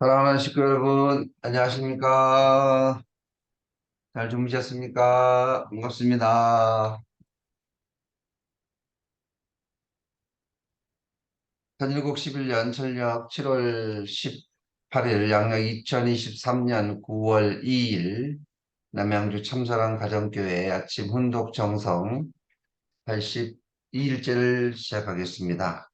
사랑하는 식구 여러분, 안녕하십니까? 잘 주무셨습니까? 반갑습니다. 천일국 11년 철력 7월 18일, 양력 2023년 9월 2일, 남양주 참사랑 가정교회 아침 훈독 정성 82일째를 시작하겠습니다.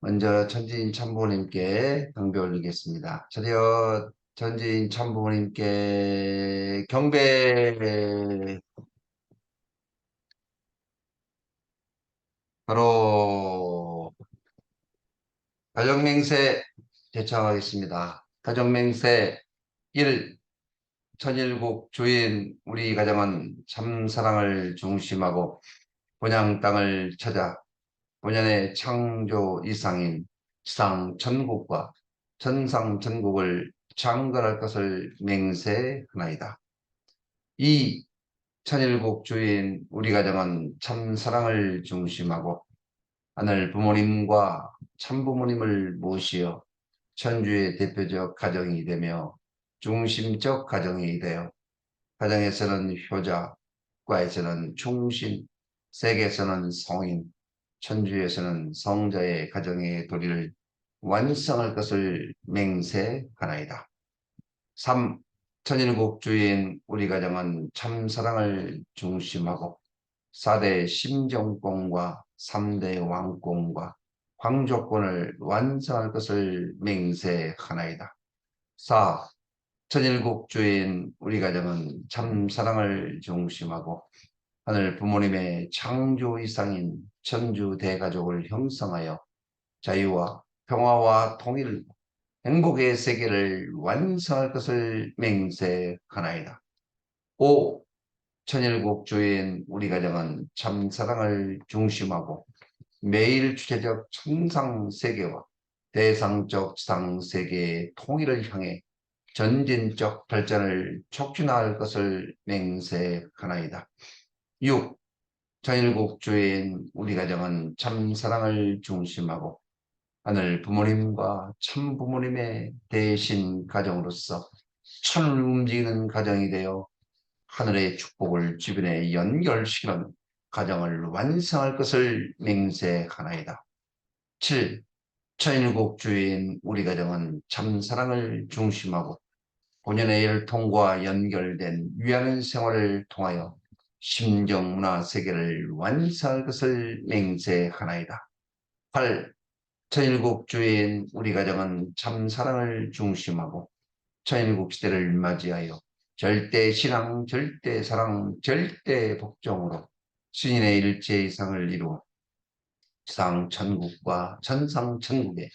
먼저 천지인 참부모님께 경배 올리겠습니다. 차렷 천지인 참부모님께 경배. 바로 가정맹세 제청하겠습니다. 가정맹세 1. 천일국 주인 우리 가정은 참사랑을 중심하고 본향 땅을 찾아 본연의 창조 이상인 지상 천국과 천상 천국을 창건할 것을 맹세하나이다. 2. 천일국 주인 우리 가정은 참사랑을 중심하고 하늘 부모님과 참부모님을 모시어 천주의 대표적 가정이 되며 중심적 가정이 되어 가정에서는 효자, 과에서는 충신, 세계에서는 성인, 천주에서는 성자의 가정의 도리를 완성할 것을 맹세하나이다. 3. 천일국 주인 우리 가정은 참사랑을 중심하고 4대 심정권과 3대 왕권과 황조권을 완성할 것을 맹세하나이다. 4. 천일국 주인 우리 가정은 참사랑을 중심하고 하늘 부모님의 창조 이상인 천주 대가족을 형성하여 자유와 평화와 통일, 행복의 세계를 완성할 것을 맹세하나이다. 5. 천일국 주인 우리 가정은 참사랑을 중심하고 매일 주체적 천상세계와 대상적 지상세계의 통일을 향해 전진적 발전을 촉진할 것을 맹세하나이다. 6. 천일국 주인 우리 가정은 참사랑을 중심하고 하늘 부모님과 참부모님의 대신 가정으로서 천을 움직이는 가정이 되어 하늘의 축복을 주변에 연결시키는 가정을 완성할 것을 맹세하나이다. 7. 천일국 주인 우리 가정은 참사랑을 중심하고 본연의 혈통과 연결된 위하는 생활을 통하여 심정문화 세계를 완성할 것을 맹세하나이다. 8. 천일국 주인 우리 가정은 참사랑을 중심하고 천일국 시대를 맞이하여 절대 신앙, 절대 사랑, 절대 복종으로 신인의 일체 이상을 이루어 지상 천국과 천상 천국의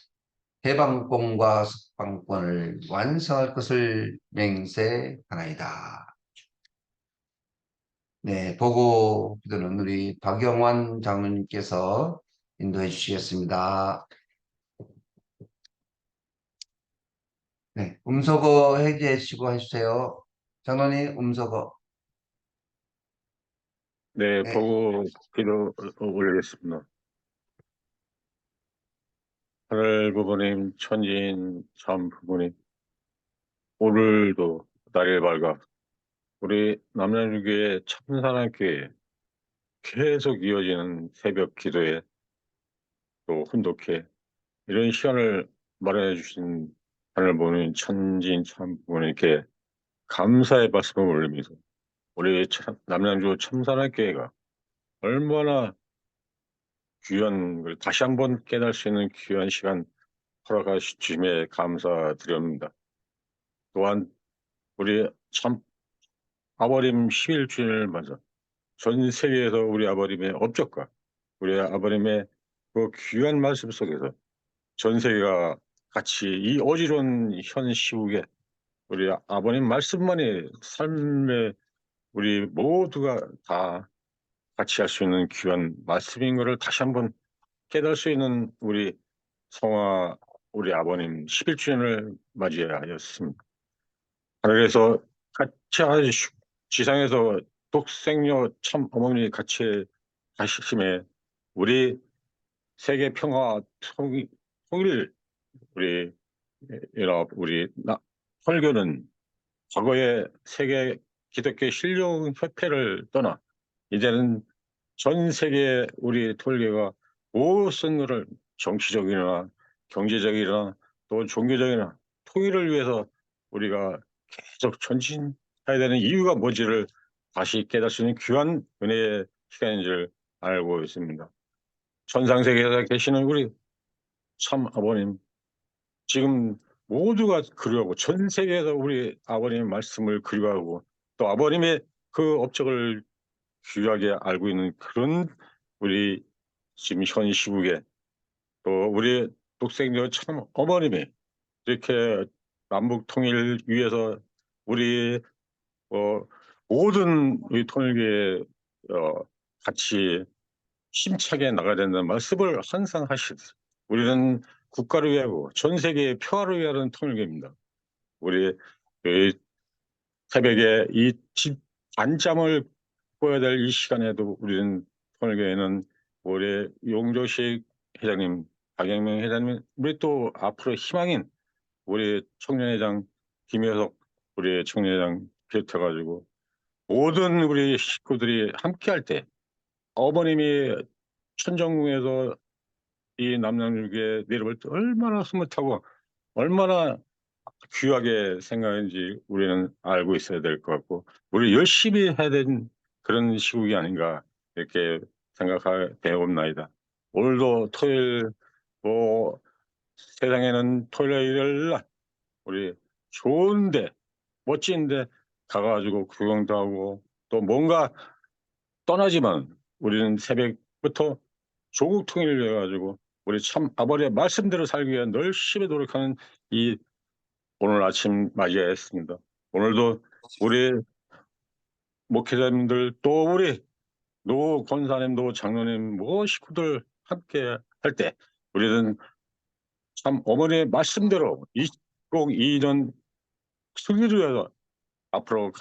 해방권과 석방권을 완성할 것을 맹세하나이다. 네, 보고 기도는 우리 박영환 장로님께서 인도해 주시겠습니다. 네, 음소거 해제해 주시고 해주세요. 장로님, 음소거. 네, 네, 보고 기도 올리겠습니다. 하늘 부모님, 천지인 참 부모님, 오늘도 날이 밝아 우리 남양주교회 참사랑교회 계속 이어지는 새벽 기도에 또 훈독회 이런 시간을 마련해 주신 하늘 부모님, 천지인 참 부모님께 감사의 말씀을 올립니다. 우리 남양주 참사랑교회가 얼마나 귀한 걸 다시 한번 깨달을 수 있는 귀한 시간 허락하심에 감사드립니다. 또한 우리 참 아버님 11주년을 맞아 전 세계에서 우리 아버님의 업적과 우리 아버님의 그 귀한 말씀 속에서 전 세계가 같이 이 어지러운 현 시국에 우리 아버님 말씀만이 삶에 우리 모두가 다 같이 할 수 있는 귀한 말씀인 것을 다시 한번 깨달을 수 있는 우리 성화 우리 아버님 11주년을 맞이하였습니다. 하늘에서 같이 지상에서 독생녀 참 어머니 같이 하심에 우리 세계 평화 통일 우리 연합 우리 설교는 과거의 세계 기독교 신령협회를 떠나 이제는 전 세계 우리 통일교가 무슨 것을 정치적이나 경제적이나 또 종교적이나 통일을 위해서 우리가 계속 전진해야 되는 이유가 뭔지를 다시 깨달을 수 있는 귀한 은혜의 시간인 줄 알고 있습니다. 천상세계에 계시는 우리 참 아버님, 지금 모두가 그리워하고 전 세계에서 우리 아버님의 말씀을 그리워하고 또 아버님의 그 업적을 귀하게 알고 있는 그런 우리 지금 현 시국에 또 우리 독생녀 참 어머님이 이렇게 남북 통일 위해서 우리 모든 우리 통일계에 같이 힘차게 나가야 된다는 말씀을 항상 하시듯 우리는 국가를 위하고 전 세계의 평화를 위하는 통일계입니다. 우리 이 새벽에 이 안잠을 꿔야 될 이 시간에도 우리는 통일교회는 우리 용조식 회장님, 박영명 회장님, 우리 또 앞으로 희망인 우리 청년회장 김효석 우리 청년회장 비롯해가지고 모든 우리 식구들이 함께할 때 어머님이 천정궁에서 이 남양주에 내려올 때 얼마나 흐뭇하고 얼마나 귀하게 생각하는지 우리는 알고 있어야 될 것 같고 우리 열심히 해야 되는 그런 시국이 아닌가 이렇게 생각하게 되옵나이다. 오늘도 토요일 뭐 세상에는 토요일 날 우리 좋은데 멋진데 가가지고 구경도 하고 또 뭔가 떠나지만 우리는 새벽부터 조국 통일을 해가지고 우리 참 아버지의 말씀대로 살기 위해 열심히 노력하는 이 오늘 아침 맞이했습니다. 오늘도 우리 목회자님들 또 우리 노 권사님, 노 장로님, 뭐 식구들 함께 할 때 우리는 참 어머니의 말씀대로 꼭 이런 승리를 위해서 앞으로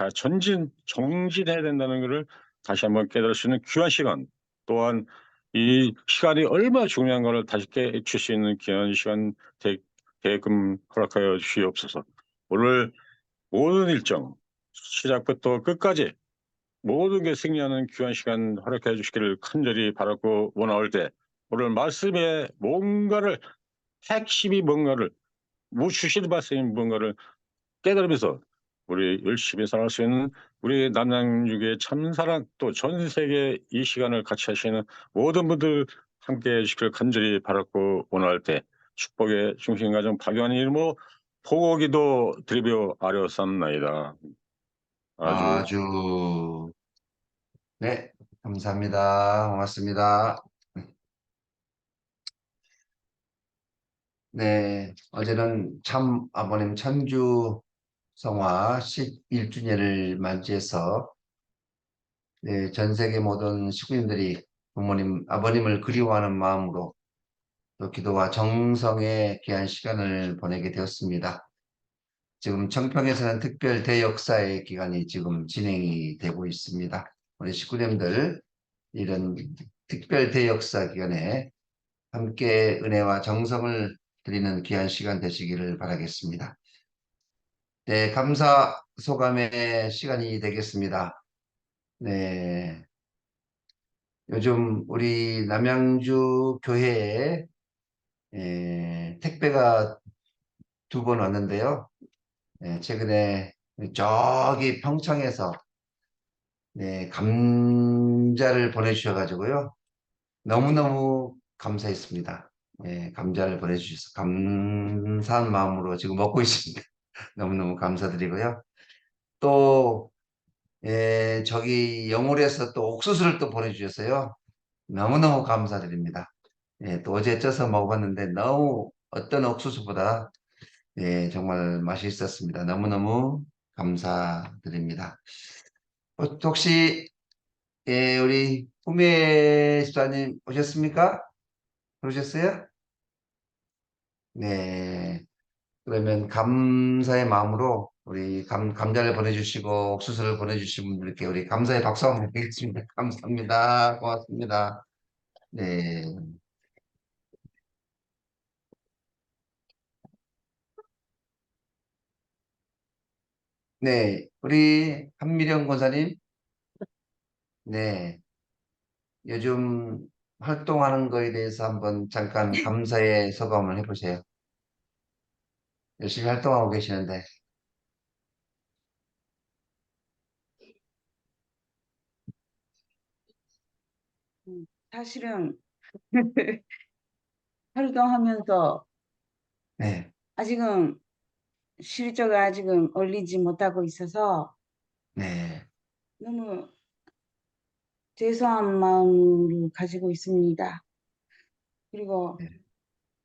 정진해야 된다는 것을 다시 한번 깨달을 수 있는 귀한 시간 또한 이 시간이 얼마나 중요한 것을 다시 깨칠 수 있는 귀한 시간 되게끔 허락하여 주시옵소서. 오늘 모든 일정 시작부터 끝까지 모든 게 승리하는 귀한 시간 허락해 주시기를 간절히 바라고 원하올 때 오늘 말씀에 뭔가를 핵심이 뭔가를 주시는 말씀이 뭔가를 깨달으면서 우리 열심히 살아갈 수 있는 우리 남양육의 참사랑 또 전 세계 이 시간을 같이 하시는 모든 분들 함께해 주시기를 간절히 바라고 원할 때 축복의 중심가정 박유한 이름으로 포고기도 드리며 아뢰었사옵나이다. 아주 아주, 네, 감사합니다. 고맙습니다. 네, 어제는 참 아버님 천주 성화 11주년을 맞이해서 네, 전 세계 모든 식구인들이 부모님, 아버님을 그리워하는 마음으로 또 기도와 정성의 귀한 시간을 보내게 되었습니다. 지금 청평에서는 특별 대역사의 기간이 지금 진행이 되고 있습니다. 우리 식구님들 이런 특별 대역사 기간에 함께 은혜와 정성을 드리는 귀한 시간 되시기를 바라겠습니다. 네, 감사 소감의 시간이 되겠습니다. 네, 요즘 우리 남양주 교회에 택배가 2번 왔는데요. 최근에 저기 평창에서 감자를 보내주셔가지고요. 너무너무 감사했습니다. 감자를 보내주셔서 감사한 마음으로 지금 먹고 있습니다. 너무너무 감사드리고요. 또, 저기 영월에서 또 옥수수를 또 보내주셨어요. 너무너무 감사드립니다. 또 어제 쪄서 먹어봤는데 너무 어떤 옥수수보다 정말 맛있었습니다. 너무너무 감사드립니다. 혹시 우리 후미애 집사님 오셨습니까? 오셨어요? 네. 그러면 감사의 마음으로 우리 감자를 보내주시고 옥수수를 보내주신 분들께 우리 감사의 박수 한번 드리겠습니다. 감사합니다. 고맙습니다. 네. 네, 우리 한미령 권사님, 네, 요즘 활동하는 거에 대해서 한번 잠깐 감사의 소감을 해보세요. 열심히 활동하고 계시는데, 사실은 활동하면서 네, 아직은 실적을 아직은 올리지 못하고 있어서 네, 너무 죄송한 마음을 가지고 있습니다. 그리고 네,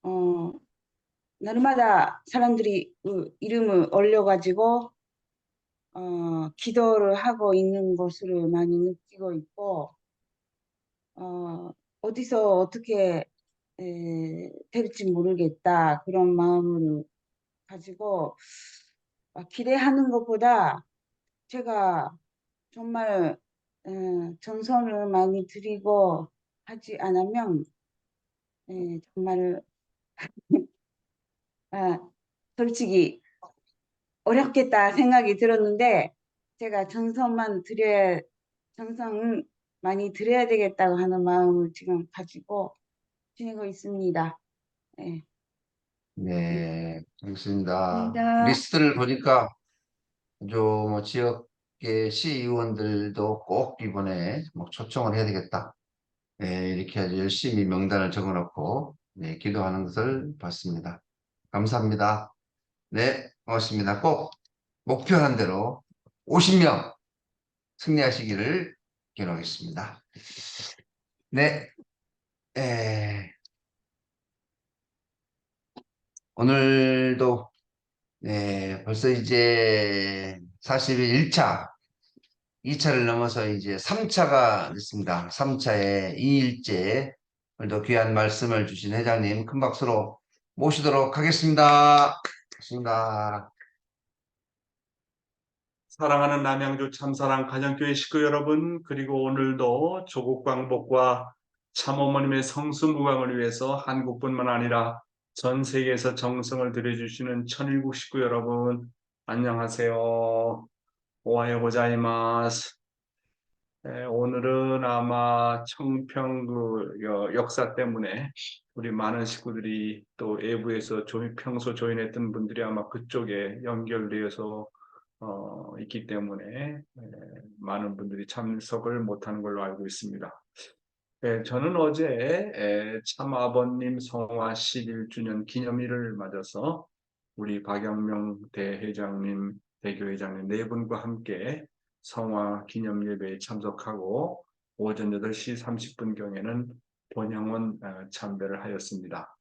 어, 날마다 사람들이 그 이름을 올려가지고 기도를 하고 있는 것으로 많이 느끼고 있고 어디서 어떻게 될지 모르겠다 그런 마음을 가지고 기대하는 것보다 제가 정말 정성을 많이 들이고 하지 않으면 정말 아, 솔직히 어렵겠다 생각이 들었는데 제가 정성 많이 들여야 되겠다고 하는 마음을 지금 가지고 지내고 있습니다. 네. 네, 알겠습니다. 감사합니다. 리스트를 보니까 좀 지역의 시의원들도 꼭 이번에 뭐 초청을 해야 되겠다. 네, 이렇게 아주 열심히 명단을 적어놓고 네, 기도하는 것을 봤습니다. 감사합니다. 네, 고맙습니다. 꼭 목표한 대로 50명 승리하시기를 기원하겠습니다. 네, 에, 오늘도 네, 벌써 이제 41차, 2차를 넘어서 이제 3차가 됐습니다. 3차의 2일째 오늘도 귀한 말씀을 주신 회장님 큰 박수로 모시도록 하겠습니다. 고맙습니다. 사랑하는 남양주 참사랑 가정교회 식구 여러분, 그리고 오늘도 조국 광복과 참어머님의 성수무강을 위해서 한국뿐만 아니라 전 세계에서 정성을 들여주시는 천일국 식구 여러분, 안녕하세요. 오하요 고자이마스. 오늘은 아마 청평 역사 때문에 우리 많은 식구들이 또 외부에서 평소 조인했던 분들이 아마 그쪽에 연결되어서 있기 때문에 많은 분들이 참석을 못하는 걸로 알고 있습니다. 저는 어제 참아버님 성화 11주년 기념일을 맞아서 우리 박영명 대회장님, 대교회장님 네 분과 함께 성화 기념 예배에 참석하고 오전 8시 30분경에는 본향원 참배를 하였습니다.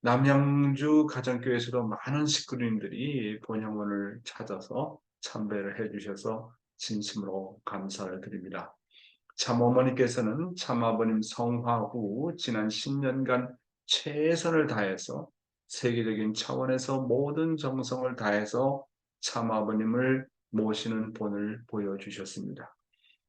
남양주 가정교회에서도 많은 식구님들이 본향원을 찾아서 참배를 해주셔서 진심으로 감사를 드립니다. 참어머니께서는 참아버님 성화 후 지난 10년간 최선을 다해서 세계적인 차원에서 모든 정성을 다해서 참아버님을 모시는 본을 보여주셨습니다.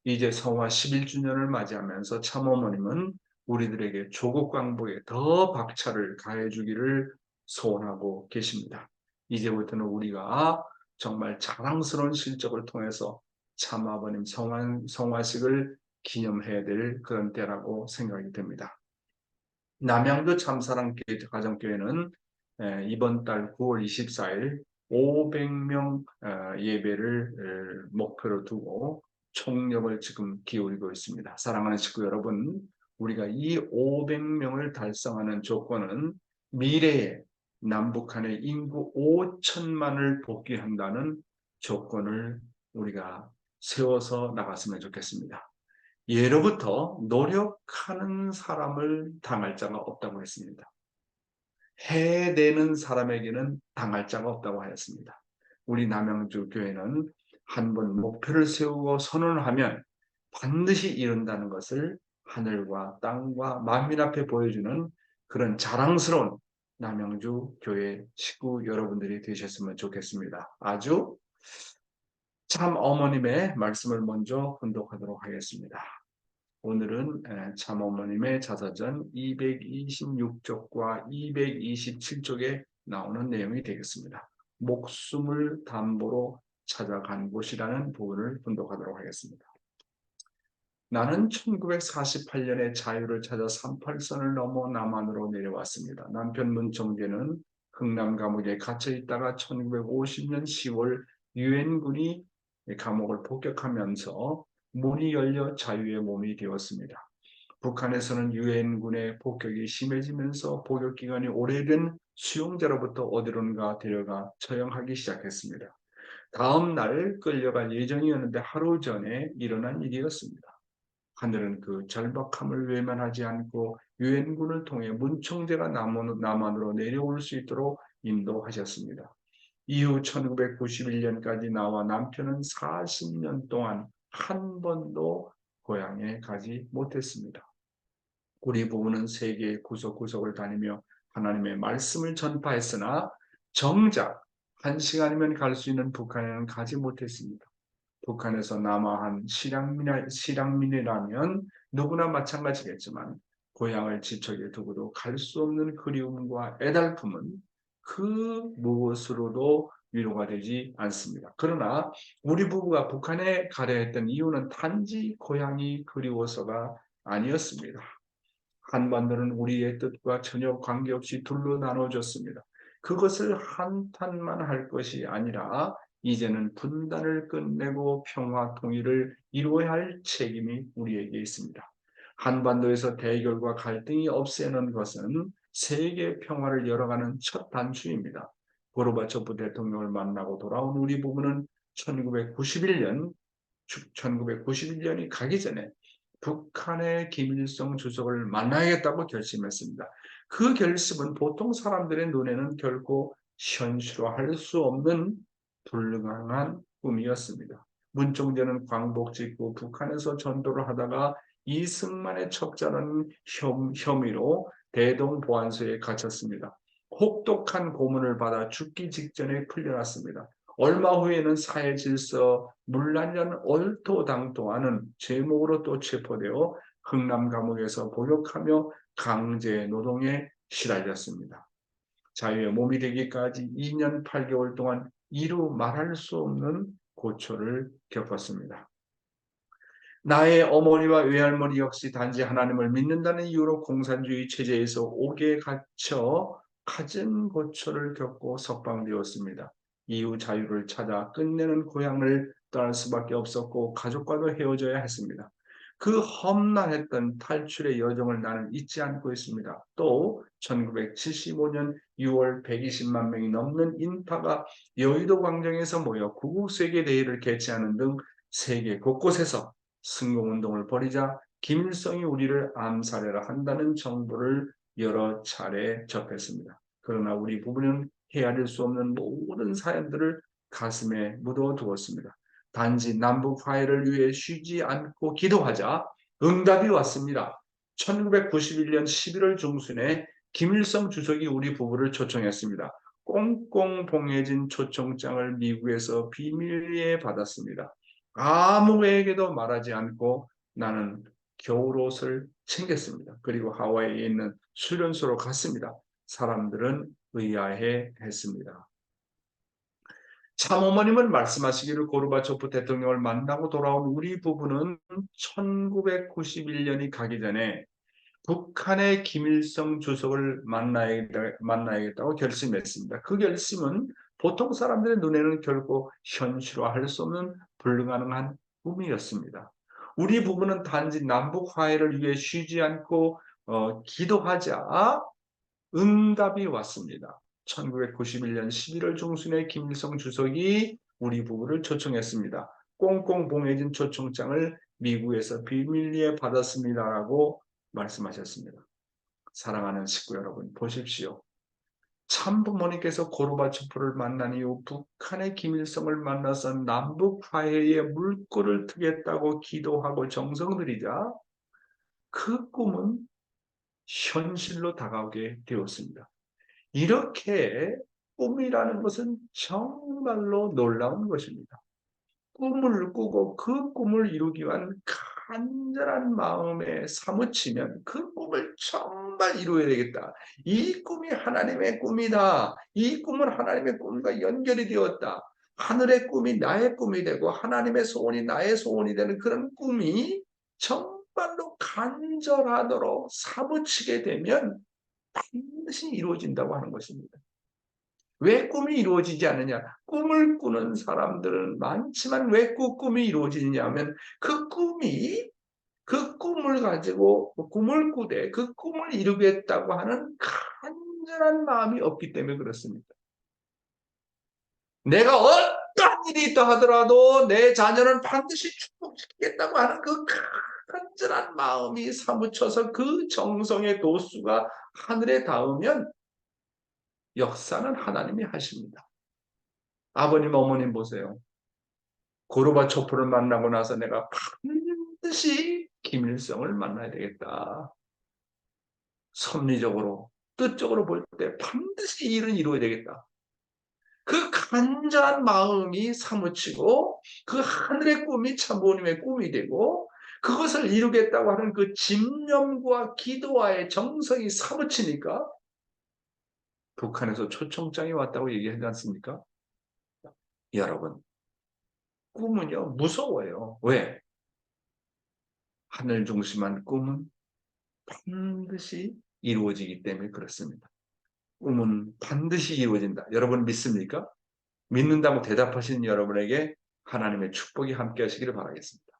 이제 성화 11주년을 맞이하면서 참어머님은 우리들에게 조국 광복에 더 박차를 가해주기를 소원하고 계십니다. 이제부터는 우리가 정말 자랑스러운 실적을 통해서 참아버님 성화식을 기념해야 될 그런 때라고 생각이 됩니다. 남양주 참사랑 가정교회는 이번 달 9월 24일 500명 예배를 목표로 두고 총력을 지금 기울이고 있습니다. 사랑하는 식구 여러분, 우리가 이 500명을 달성하는 조건은 미래에 남북한의 인구 5천만을 복귀한다는 조건을 우리가 세워서 나갔으면 좋겠습니다. 예로부터 노력하는 사람을 당할 자가 없다고 했습니다. 해내는 사람에게는 당할 자가 없다고 하였습니다. 우리 남양주 교회는 한번 목표를 세우고 선언하면 반드시 이룬다는 것을 하늘과 땅과 만민 앞에 보여주는 그런 자랑스러운 남양주 교회 식구 여러분들이 되셨으면 좋겠습니다. 아주 참 어머님의 말씀을 먼저 혼독하도록 하겠습니다. 오늘은 참어머님의 자서전 226쪽과 227쪽에 나오는 내용이 되겠습니다. 목숨을 담보로 찾아간 곳이라는 부분을 분독하도록 하겠습니다. 나는 1948년에 자유를 찾아 38선을 넘어 남한으로 내려왔습니다. 남편 문청재는 흥남 감옥에 갇혀 있다가 1950년 10월 유엔군이 감옥을 폭격하면서 문이 열려 자유의 몸이 되었습니다. 북한에서는 유엔군의 폭격이 심해지면서 복역 기간이 오래된 수용자로부터 어디론가 데려가 처형하기 시작했습니다. 다음 날 끌려갈 예정이었는데 하루 전에 일어난 일이었습니다. 하늘은 그 절박함을 외면하지 않고 유엔군을 통해 문청재가 남한으로 내려올 수 있도록 인도하셨습니다. 이후 1991년까지 나와 남편은 40년 동안 한 번도 고향에 가지 못했습니다. 우리 부부는 세계의 구석구석을 다니며 하나님의 말씀을 전파했으나 정작 1시간이면 갈 수 있는 북한에는 가지 못했습니다. 북한에서 남아한 실향민이라면 누구나 마찬가지겠지만 고향을 지척에 두고도 갈 수 없는 그리움과 애달픔은 그 무엇으로도 위로가 되지 않습니다. 그러나 우리 부부가 북한에 가려 했던 이유는 단지 고향이 그리워서가 아니었습니다. 한반도는 우리의 뜻과 전혀 관계없이 둘로 나눠졌습니다. 그것을 한탄만 할 것이 아니라 이제는 분단을 끝내고 평화 통일을 이루어야 할 책임이 우리에게 있습니다. 한반도에서 대결과 갈등이 없애는 것은 세계 평화를 열어가는 첫 단추입니다. 고르바초프 대통령을 만나고 돌아온 우리 부부는 1991년이 가기 전에 북한의 김일성 주석을 만나야겠다고 결심했습니다. 그 결심은 보통 사람들의 눈에는 결코 현실화할 수 없는 불가능한 꿈이었습니다. 문청재는 광복 짓고 북한에서 전도를 하다가 이승만의 첩자라는 혐의로 대동보안소에 갇혔습니다. 혹독한 고문을 받아 죽기 직전에 풀려났습니다. 얼마 후에는 사회 질서 문란련 얼토당토하는 제목으로 또 체포되어 흥남 감옥에서 복역하며 강제 노동에 시달렸습니다. 자유의 몸이 되기까지 2년 8개월 동안 이루 말할 수 없는 고초를 겪었습니다. 나의 어머니와 외할머니 역시 단지 하나님을 믿는다는 이유로 공산주의 체제에서 옥에 갇혀 갖은 고초를 겪고 석방되었습니다. 이후 자유를 찾아 끝내는 고향을 떠날 수밖에 없었고 가족과도 헤어져야 했습니다. 그 험난했던 탈출의 여정을 나는 잊지 않고 있습니다. 또 1975년 6월 120만 명이 넘는 인파가 여의도 광장에서 모여 구국세계대회를 개최하는 등 세계 곳곳에서 승공운동을 벌이자 김일성이 우리를 암살해라 한다는 정보를 여러 차례 접했습니다. 그러나 우리 부부는 헤아릴 수 없는 모든 사연들을 가슴에 묻어두었습니다. 단지 남북 화해를 위해 쉬지 않고 기도하자 응답이 왔습니다. 1991년 11월 중순에 김일성 주석이 우리 부부를 초청했습니다. 꽁꽁 봉해진 초청장을 미국에서 비밀리에 받았습니다. 아무에게도 말하지 않고 나는 겨울옷을 챙겼습니다. 그리고 하와이에 있는 수련소로 갔습니다. 사람들은 의아해 했습니다. 참어머님은 말씀하시기를 고르바초프 대통령을 만나고 돌아온 우리 부부는 1991년이 가기 전에 북한의 김일성 주석을 만나야겠다고 결심했습니다. 그 결심은 보통 사람들의 눈에는 결코 현실화할 수 없는 불가능한 꿈이었습니다. 우리 부부는 단지 남북 화해를 위해 쉬지 않고 기도하자 응답이 왔습니다. 1991년 11월 중순에 김일성 주석이 우리 부부를 초청했습니다. 꽁꽁 봉해진 초청장을 미국에서 비밀리에 받았습니다라고 말씀하셨습니다. 사랑하는 식구 여러분, 보십시오. 참부모님께서 고르바초프를 만난 이후 북한의 김일성을 만나서 남북 화해의 물꼬를 트겠다고 기도하고 정성 들이자 그 꿈은 현실로 다가오게 되었습니다. 이렇게 꿈이라는 것은 정말로 놀라운 것입니다. 꿈을 꾸고 그 꿈을 이루기 위한 간절한 마음에 사무치면 그 꿈을 정말 이루어야 되겠다. 이 꿈이 하나님의 꿈이다. 이 꿈은 하나님의 꿈과 연결이 되었다. 하늘의 꿈이 나의 꿈이 되고 하나님의 소원이 나의 소원이 되는 그런 꿈이 정말로 간절하도록 사무치게 되면 반드시 이루어진다고 하는 것입니다. 왜 꿈이 이루어지지 않느냐? 꿈을 꾸는 사람들은 많지만 왜 꿈이 이루어지느냐 하면 그 꿈을 가지고 꿈을 꾸되 그 꿈을 이루겠다고 하는 간절한 마음이 없기 때문에 그렇습니다. 내가 어떤 일이 있다 하더라도 내 자녀는 반드시 축복시키겠다고 하는 그 간절한 마음이 사무쳐서 그 정성의 도수가 하늘에 닿으면 역사는 하나님이 하십니다. 아버님, 어머님 보세요. 고르바초프를 만나고 나서 내가 반드시 김일성을 만나야 되겠다. 섭리적으로, 뜻적으로 볼 때 반드시 이 일은 이루어야 되겠다. 그 간절한 마음이 사무치고 그 하늘의 꿈이 참부모님의 꿈이 되고 그것을 이루겠다고 하는 그 집념과 기도와의 정성이 사무치니까 북한에서 초청장이 왔다고 얘기하지 않습니까? 여러분, 꿈은요 무서워요. 왜? 하늘 중심한 꿈은 반드시 이루어지기 때문에 그렇습니다. 꿈은 반드시 이루어진다. 여러분 믿습니까? 믿는다고 대답하신 여러분에게 하나님의 축복이 함께 하시기를 바라겠습니다.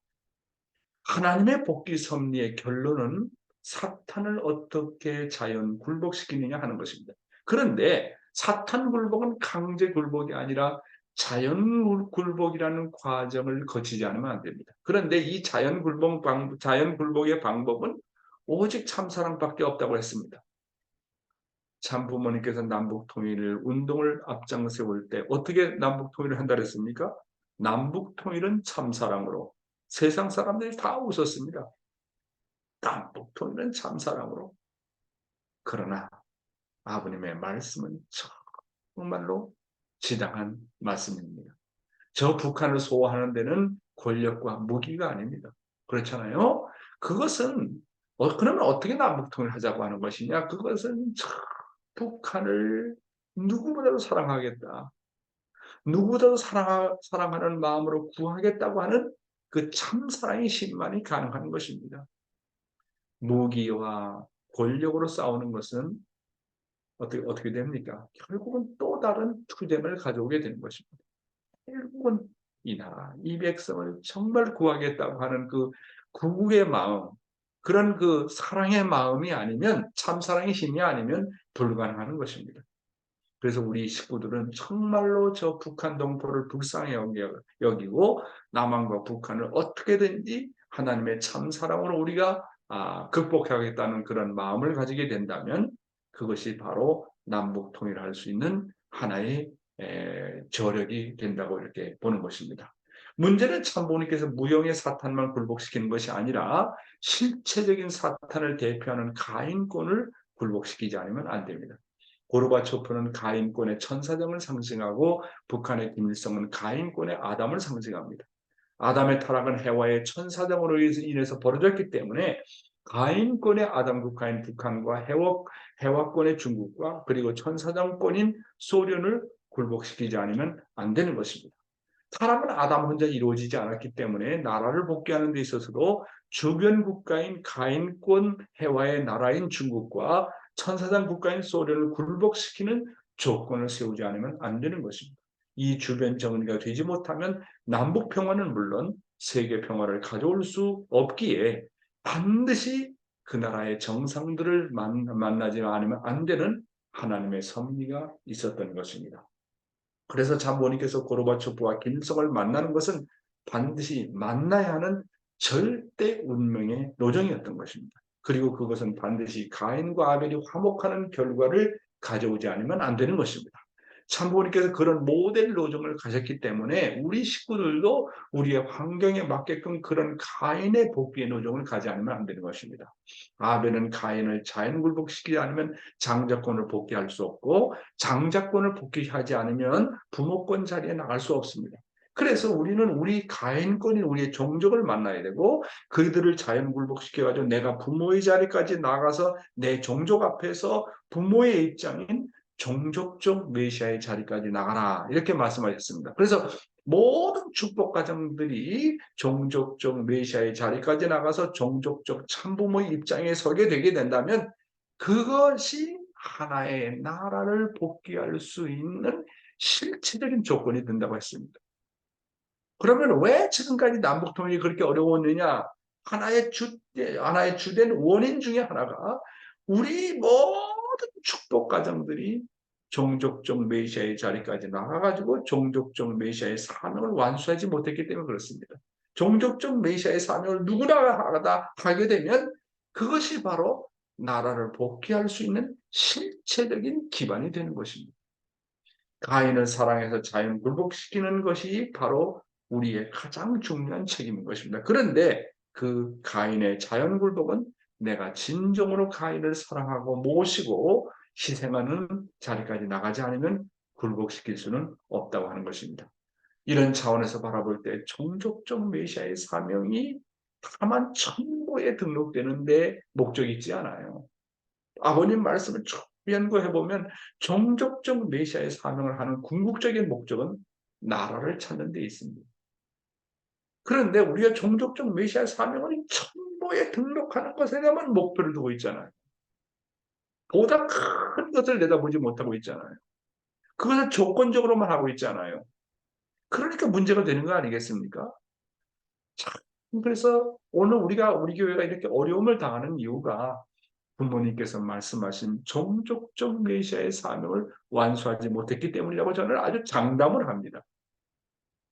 하나님의 복귀 섭리의 결론은 사탄을 어떻게 자연 굴복시키느냐 하는 것입니다. 그런데 사탄 굴복은 강제 굴복이 아니라 자연 굴복이라는 과정을 거치지 않으면 안 됩니다. 그런데 이 자연 굴복의 방법은 오직 참사랑밖에 없다고 했습니다. 참 부모님께서 남북 통일 운동을 앞장 세울 때 어떻게 남북 통일을 한다 그랬습니까? 남북 통일은 참사랑으로. 세상 사람들이 다 웃었습니다. 남북 통일은 참사랑으로. 그러나 아버님의 말씀은 정말로 지당한 말씀입니다. 저 북한을 소화하는 데는 권력과 무기가 아닙니다. 그렇잖아요. 그것은 그러면 어떻게 남북 통일을 하자고 하는 것이냐? 그것은 북한을 누구보다도 사랑하겠다. 누구보다도 사랑하는 마음으로 구하겠다고 하는 그 참사랑의 심만이 가능한 것입니다. 무기와 권력으로 싸우는 것은 어떻게 됩니까? 결국은 또 다른 투쟁을 가져오게 되는 것입니다. 결국은 이 나라, 이 백성을 정말 구하겠다고 하는 그 구국의 마음, 그런 그 사랑의 마음이 아니면, 참사랑의 힘이 아니면 불가능한 것입니다. 그래서 우리 식구들은 정말로 저 북한 동포를 불쌍히 여기고 남한과 북한을 어떻게든지 하나님의 참사랑으로 우리가 극복하겠다는 그런 마음을 가지게 된다면 그것이 바로 남북 통일할 수 있는 하나의 저력이 된다고 이렇게 보는 것입니다. 문제는 참부모님께서 무형의 사탄만 굴복시키는 것이 아니라 실체적인 사탄을 대표하는 가인권을 굴복시키지 않으면 안 됩니다. 고르바초프는 가인권의 천사장을 상징하고 북한의 김일성은 가인권의 아담을 상징합니다. 아담의 타락은 해와의 천사장으로 인해서 벌어졌기 때문에 가인권의 아담 국가인 북한과 해와권의 중국과 그리고 천사장권인 소련을 굴복시키지 않으면 안 되는 것입니다. 타락은 아담 혼자 이루어지지 않았기 때문에 나라를 복귀하는 데 있어서도 주변 국가인 가인권 해와의 나라인 중국과 천사장 국가인 소련을 굴복시키는 조건을 세우지 않으면 안 되는 것입니다. 이 주변 정리가 되지 못하면 남북 평화는 물론 세계 평화를 가져올 수 없기에 반드시 그 나라의 정상들을 만나지 않으면 안 되는 하나님의 섭리가 있었던 것입니다. 그래서 장모님께서 고르바초프와 김일성을 만나는 것은 반드시 만나야 하는 절대 운명의 노정이었던 것입니다. 그리고 그것은 반드시 가인과 아벨이 화목하는 결과를 가져오지 않으면 안 되는 것입니다. 참부모님께서 그런 모델 노정을 가졌기 때문에 우리 식구들도 우리의 환경에 맞게끔 그런 가인의 복귀의 노정을 가지 않으면 안 되는 것입니다. 아벨은 가인을 자연 굴복시키지 않으면 장자권을 복귀할 수 없고 장자권을 복귀하지 않으면 부모권 자리에 나갈 수 없습니다. 그래서 우리는 우리 가인권인 우리의 종족을 만나야 되고 그들을 자연 굴복시켜가지고 내가 부모의 자리까지 나가서 내 종족 앞에서 부모의 입장인 종족적 메시아의 자리까지 나가라 이렇게 말씀하셨습니다. 그래서 모든 축복 가정들이 종족적 메시아의 자리까지 나가서 종족적 참부모의 입장에 서게 되게 된다면 그것이 하나의 나라를 복귀할 수 있는 실체적인 조건이 된다고 했습니다. 그러면 왜 지금까지 남북통일이 그렇게 어려웠느냐? 하나의 주된 원인 중에 하나가 우리 모든 축복 가정들이 종족적 메시아의 자리까지 나가가지고 종족적 메시아의 사명을 완수하지 못했기 때문에 그렇습니다. 종족적 메시아의 사명을 누구나 하게 되면 그것이 바로 나라를 복귀할 수 있는 실체적인 기반이 되는 것입니다. 가인을 사랑해서 자연 굴복시키는 것이 바로 우리의 가장 중요한 책임인 것입니다. 그런데 그 가인의 자연 굴복은 내가 진정으로 가인을 사랑하고 모시고 희생하는 자리까지 나가지 않으면 굴복시킬 수는 없다고 하는 것입니다. 이런 차원에서 바라볼 때 종족적 메시아의 사명이 다만 천부에 등록되는데 목적이 있지 않아요. 아버님 말씀을 쭉 연구해 보면 종족적 메시아의 사명을 하는 궁극적인 목적은 나라를 찾는 데 있습니다. 그런데 우리가 종족적 메시아의 사명을 천부에 등록하는 것에만 목표를 두고 있잖아요. 보다 큰 것을 내다보지 못하고 있잖아요. 그것을 조건적으로만 하고 있잖아요. 그러니까 문제가 되는 거 아니겠습니까? 참, 그래서 오늘 우리 교회가 이렇게 어려움을 당하는 이유가 부모님께서 말씀하신 종족적 메시아의 사명을 완수하지 못했기 때문이라고 저는 아주 장담을 합니다.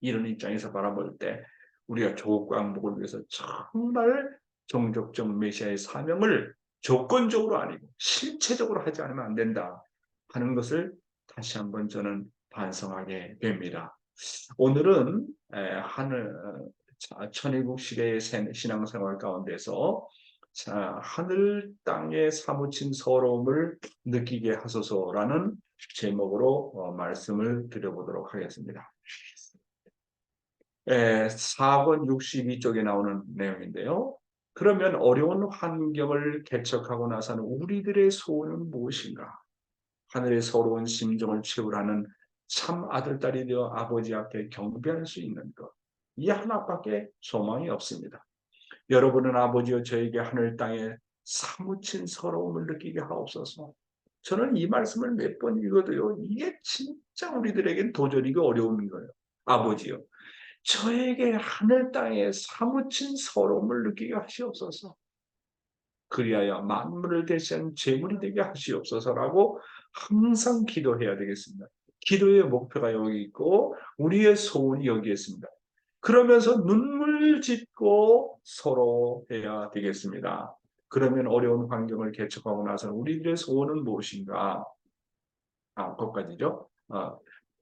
이런 입장에서 바라볼 때 우리가 조국 왕복을 위해서 정말 종족적 메시아의 사명을 조건적으로 아니고 실체적으로 하지 않으면 안 된다 하는 것을 다시 한번 저는 반성하게 됩니다. 오늘은 천일국 시대의 신앙생활 가운데서 하늘 땅에 사무친 서러움을 느끼게 하소서라는 제목으로 말씀을 드려보도록 하겠습니다. 4권 62쪽에 나오는 내용인데요. 그러면 어려운 환경을 개척하고 나서는 우리들의 소원은 무엇인가? 하늘의 서러운 심정을 채우라는 참 아들딸이 되어 아버지 앞에 경배할 수 있는 것. 이 하나밖에 소망이 없습니다. 여러분은 아버지여 저에게 하늘 땅에 사무친 서러움을 느끼게 하옵소서. 저는 이 말씀을 몇 번 읽어도요. 이게 진짜 우리들에겐 도저히 어려운 거예요. 아버지여 저에게 하늘 땅에 사무친 서러움을 느끼게 하시옵소서. 그리하여 만물을 대신한 제물이 되게 하시옵소서라고 항상 기도해야 되겠습니다. 기도의 목표가 여기 있고 우리의 소원이 여기에 있습니다. 그러면서 눈물 짓고 서로 해야 되겠습니다. 그러면 어려운 환경을 개척하고 나서 우리들의 소원은 무엇인가? 그것까지죠.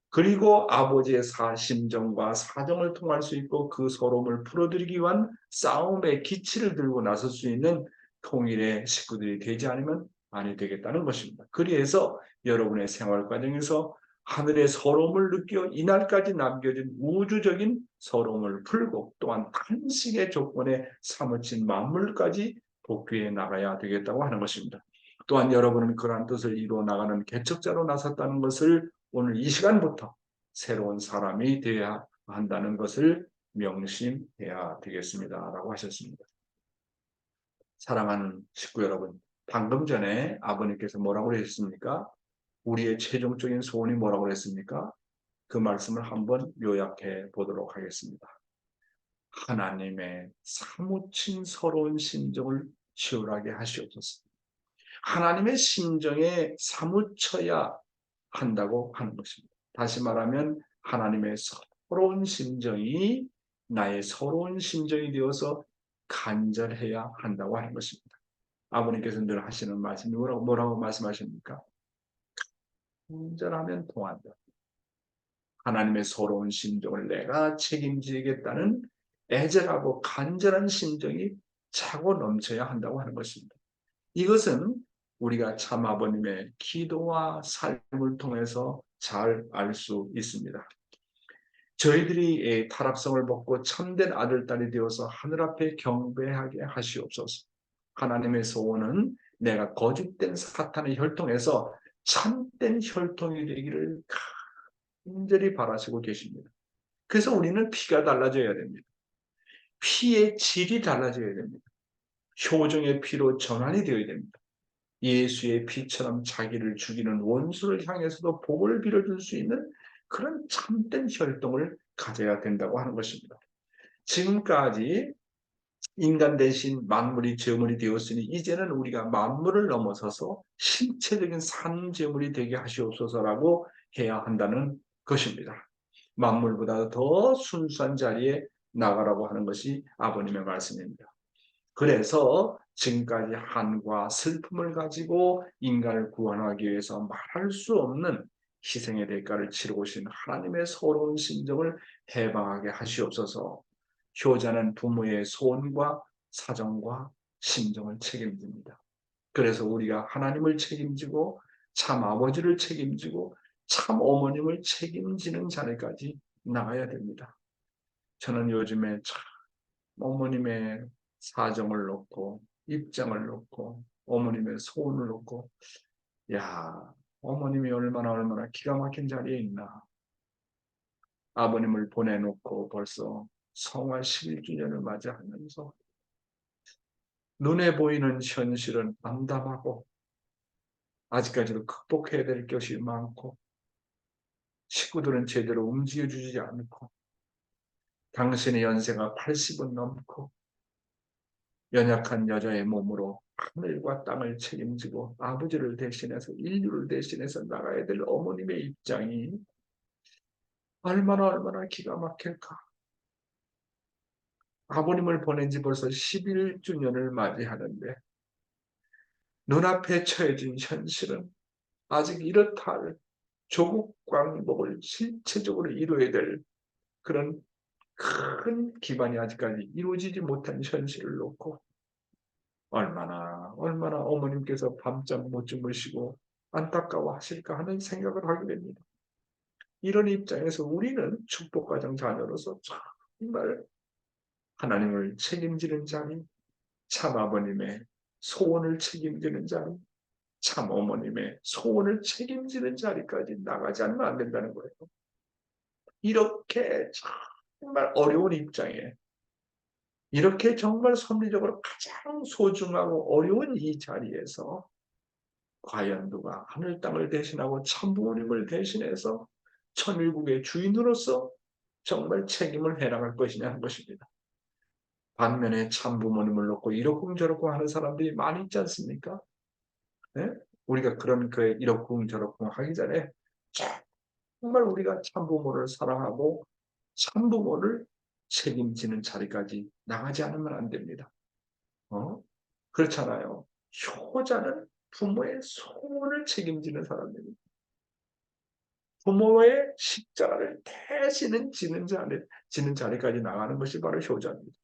그리고 아버지의 심정과 사정을 통할 수 있고 그 서러움을 풀어드리기 위한 싸움의 기치를 들고 나설 수 있는 통일의 식구들이 되지 않으면 아니 되겠다는 것입니다. 그래서 여러분의 생활 과정에서 하늘의 서러움을 느껴 이날까지 남겨진 우주적인 서러움을 풀고 또한 탄식의 조건에 사무친 만물까지 복귀해 나가야 되겠다고 하는 것입니다. 또한 여러분은 그러한 뜻을 이루어 나가는 개척자로 나섰다는 것을 오늘 이 시간부터 새로운 사람이 되어야 한다는 것을 명심해야 되겠습니다. 라고 하셨습니다. 사랑하는 식구 여러분, 방금 전에 아버님께서 뭐라고 하셨습니까? 우리의 최종적인 소원이 뭐라고 했습니까? 그 말씀을 한번 요약해 보도록 하겠습니다. 하나님의 사무친 서러운 심정을 치유하게 하시옵소서. 하나님의 심정에 사무쳐야 한다고 하는 것입니다. 다시 말하면 하나님의 서러운 심정이 나의 서러운 심정이 되어서 간절해야 한다고 하는 것입니다. 아버님께서 늘 하시는 말씀이 뭐라고 말씀하십니까? 간절하면 통한다. 하나님의 서러운 심정을 내가 책임지겠다는 애절하고 간절한 심정이 차고 넘쳐야 한다고 하는 것입니다. 이것은 우리가 참 아버님의 기도와 삶을 통해서 잘 알 수 있습니다. 저희들이 타락성을 벗고 참된 아들딸이 되어서 하늘 앞에 경배하게 하시옵소서. 하나님의 소원은 내가 거짓된 사탄의 혈통에서 참된 혈통이 되기를 간절히 바라시고 계십니다. 그래서 우리는 피가 달라져야 됩니다. 피의 질이 달라져야 됩니다. 효정의 피로 전환이 되어야 됩니다. 예수의 피처럼 자기를 죽이는 원수를 향해서도 복을 빌어줄 수 있는 그런 참된 혈통을 가져야 된다고 하는 것입니다. 지금까지 인간 대신 만물이 제물이 되었으니 이제는 우리가 만물을 넘어서서 신체적인 산 제물이 되게 하시옵소서라고 해야 한다는 것입니다. 만물보다 더 순수한 자리에 나가라고 하는 것이 아버님의 말씀입니다. 그래서 지금까지 한과 슬픔을 가지고 인간을 구원하기 위해서 말할 수 없는 희생의 대가를 치르고 오신 하나님의 서러운 심정을 해방하게 하시옵소서. 효자는 부모의 소원과 사정과 심정을 책임집니다. 그래서 우리가 하나님을 책임지고 참 아버지를 책임지고 참 어머님을 책임지는 자리까지 나가야 됩니다. 저는 요즘에 참 어머님의 사정을 놓고 입장을 놓고 어머님의 소원을 놓고 야, 어머님이 얼마나 기가 막힌 자리에 있나. 아버님을 보내놓고 벌써 성화 11주년을 맞이하면서 눈에 보이는 현실은 암담하고 아직까지도 극복해야 될 것이 많고 식구들은 제대로 움직여주지 않고 당신의 연세가 80은 넘고 연약한 여자의 몸으로 하늘과 땅을 책임지고 아버지를 대신해서 인류를 대신해서 나가야 될 어머님의 입장이 얼마나 기가 막힐까. 아버님을 보낸 지 벌써 11주년을 맞이하는데 눈앞에 처해진 현실은 아직 이렇다 할 조국 광복을 실체적으로 이루어야 될 그런 큰 기반이 아직까지 이루어지지 못한 현실을 놓고 얼마나 어머님께서 밤잠 못 주무시고 안타까워하실까 하는 생각을 하게 됩니다. 이런 입장에서 우리는 축복가정 자녀로서 정말 하나님을 책임지는 자리, 참 아버님의 소원을 책임지는 자리, 참 어머님의 소원을 책임지는 자리까지 나가지 않으면 안 된다는 거예요. 이렇게 정말 어려운 입장에 이렇게 정말 섭리적으로 가장 소중하고 어려운 이 자리에서 과연 누가 하늘 땅을 대신하고 참부모님을 대신해서 천일국의 주인으로서 정말 책임을 해나갈 것이냐 하는 것입니다. 반면에 참부모님을 놓고 이러쿵저러쿵 하는 사람들이 많이 있지 않습니까? 네? 우리가 그런 이러쿵저러쿵 하기 전에 정말 우리가 참부모를 사랑하고 참부모를 책임지는 자리까지 나가지 않으면 안 됩니다. 그렇잖아요. 효자는 부모의 소원을 책임지는 사람입니다. 부모의 십자가를 대신은 지는 자리까지 나가는 것이 바로 효자입니다.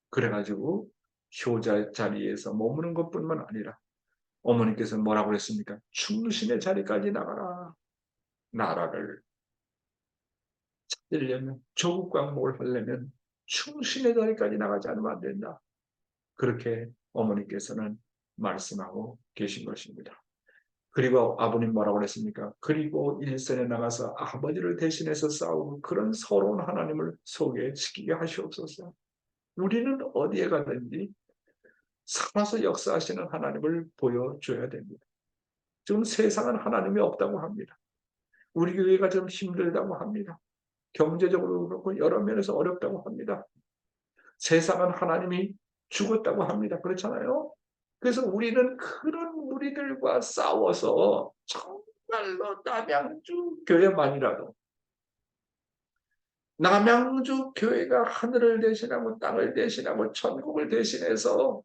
그래가지고 효자 자리에서 머무는 것뿐만 아니라 어머니께서 뭐라고 그랬습니까? 충신의 자리까지 나가라. 나라를 찾으려면 조국 광복을 하려면 충신의 자리까지 나가지 않으면 안 된다. 그렇게 어머니께서는 말씀하고 계신 것입니다. 그리고 아버님 뭐라고 그랬습니까? 그리고 일선에 나가서 아버지를 대신해서 싸우고 그런 서러운 하나님을 소개시키게 하시옵소서. 우리는 어디에 가든지 살아서 역사하시는 하나님을 보여줘야 됩니다. 지금 세상은 하나님이 없다고 합니다. 우리 교회가 좀 힘들다고 합니다. 경제적으로 그렇고 여러 면에서 어렵다고 합니다. 세상은 하나님이 죽었다고 합니다. 그렇잖아요. 그래서 우리는 그런 무리들과 싸워서 정말로 남양주 교회만이라도 남양주 교회가 하늘을 대신하고 땅을 대신하고 천국을 대신해서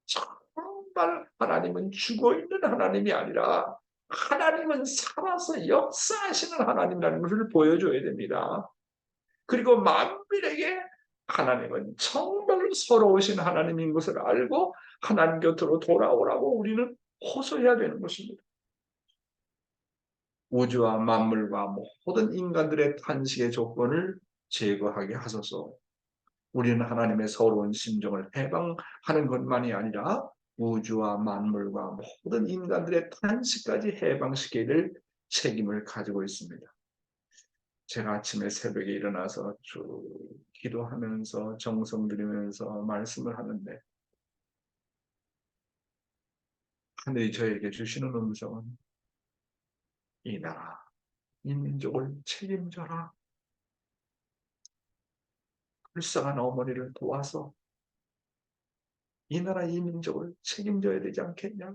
정말 하나님은 죽어있는 하나님이 아니라 하나님은 살아서 역사하시는 하나님이라는 것을 보여줘야 됩니다. 그리고 만민에게 하나님은 정말로 서러우신 하나님인 것을 알고 하나님 곁으로 돌아오라고 우리는 호소해야 되는 것입니다. 우주와 만물과 모든 인간들의 탄식의 조건을 제거하게 하소서. 우리는 하나님의 서러운 심정을 해방하는 것만이 아니라 우주와 만물과 모든 인간들의 탄식까지 해방시켜야 될 책임을 가지고 있습니다. 제가 아침에 새벽에 일어나서 쭉 기도하면서 정성 들이면서 말씀을 하는데 하늘이 저에게 주시는 음성은 이 나라, 이 민족을 책임져라. 불쌍한 어머니를 도와서 이 나라, 이 민족을 책임져야 되지 않겠냐?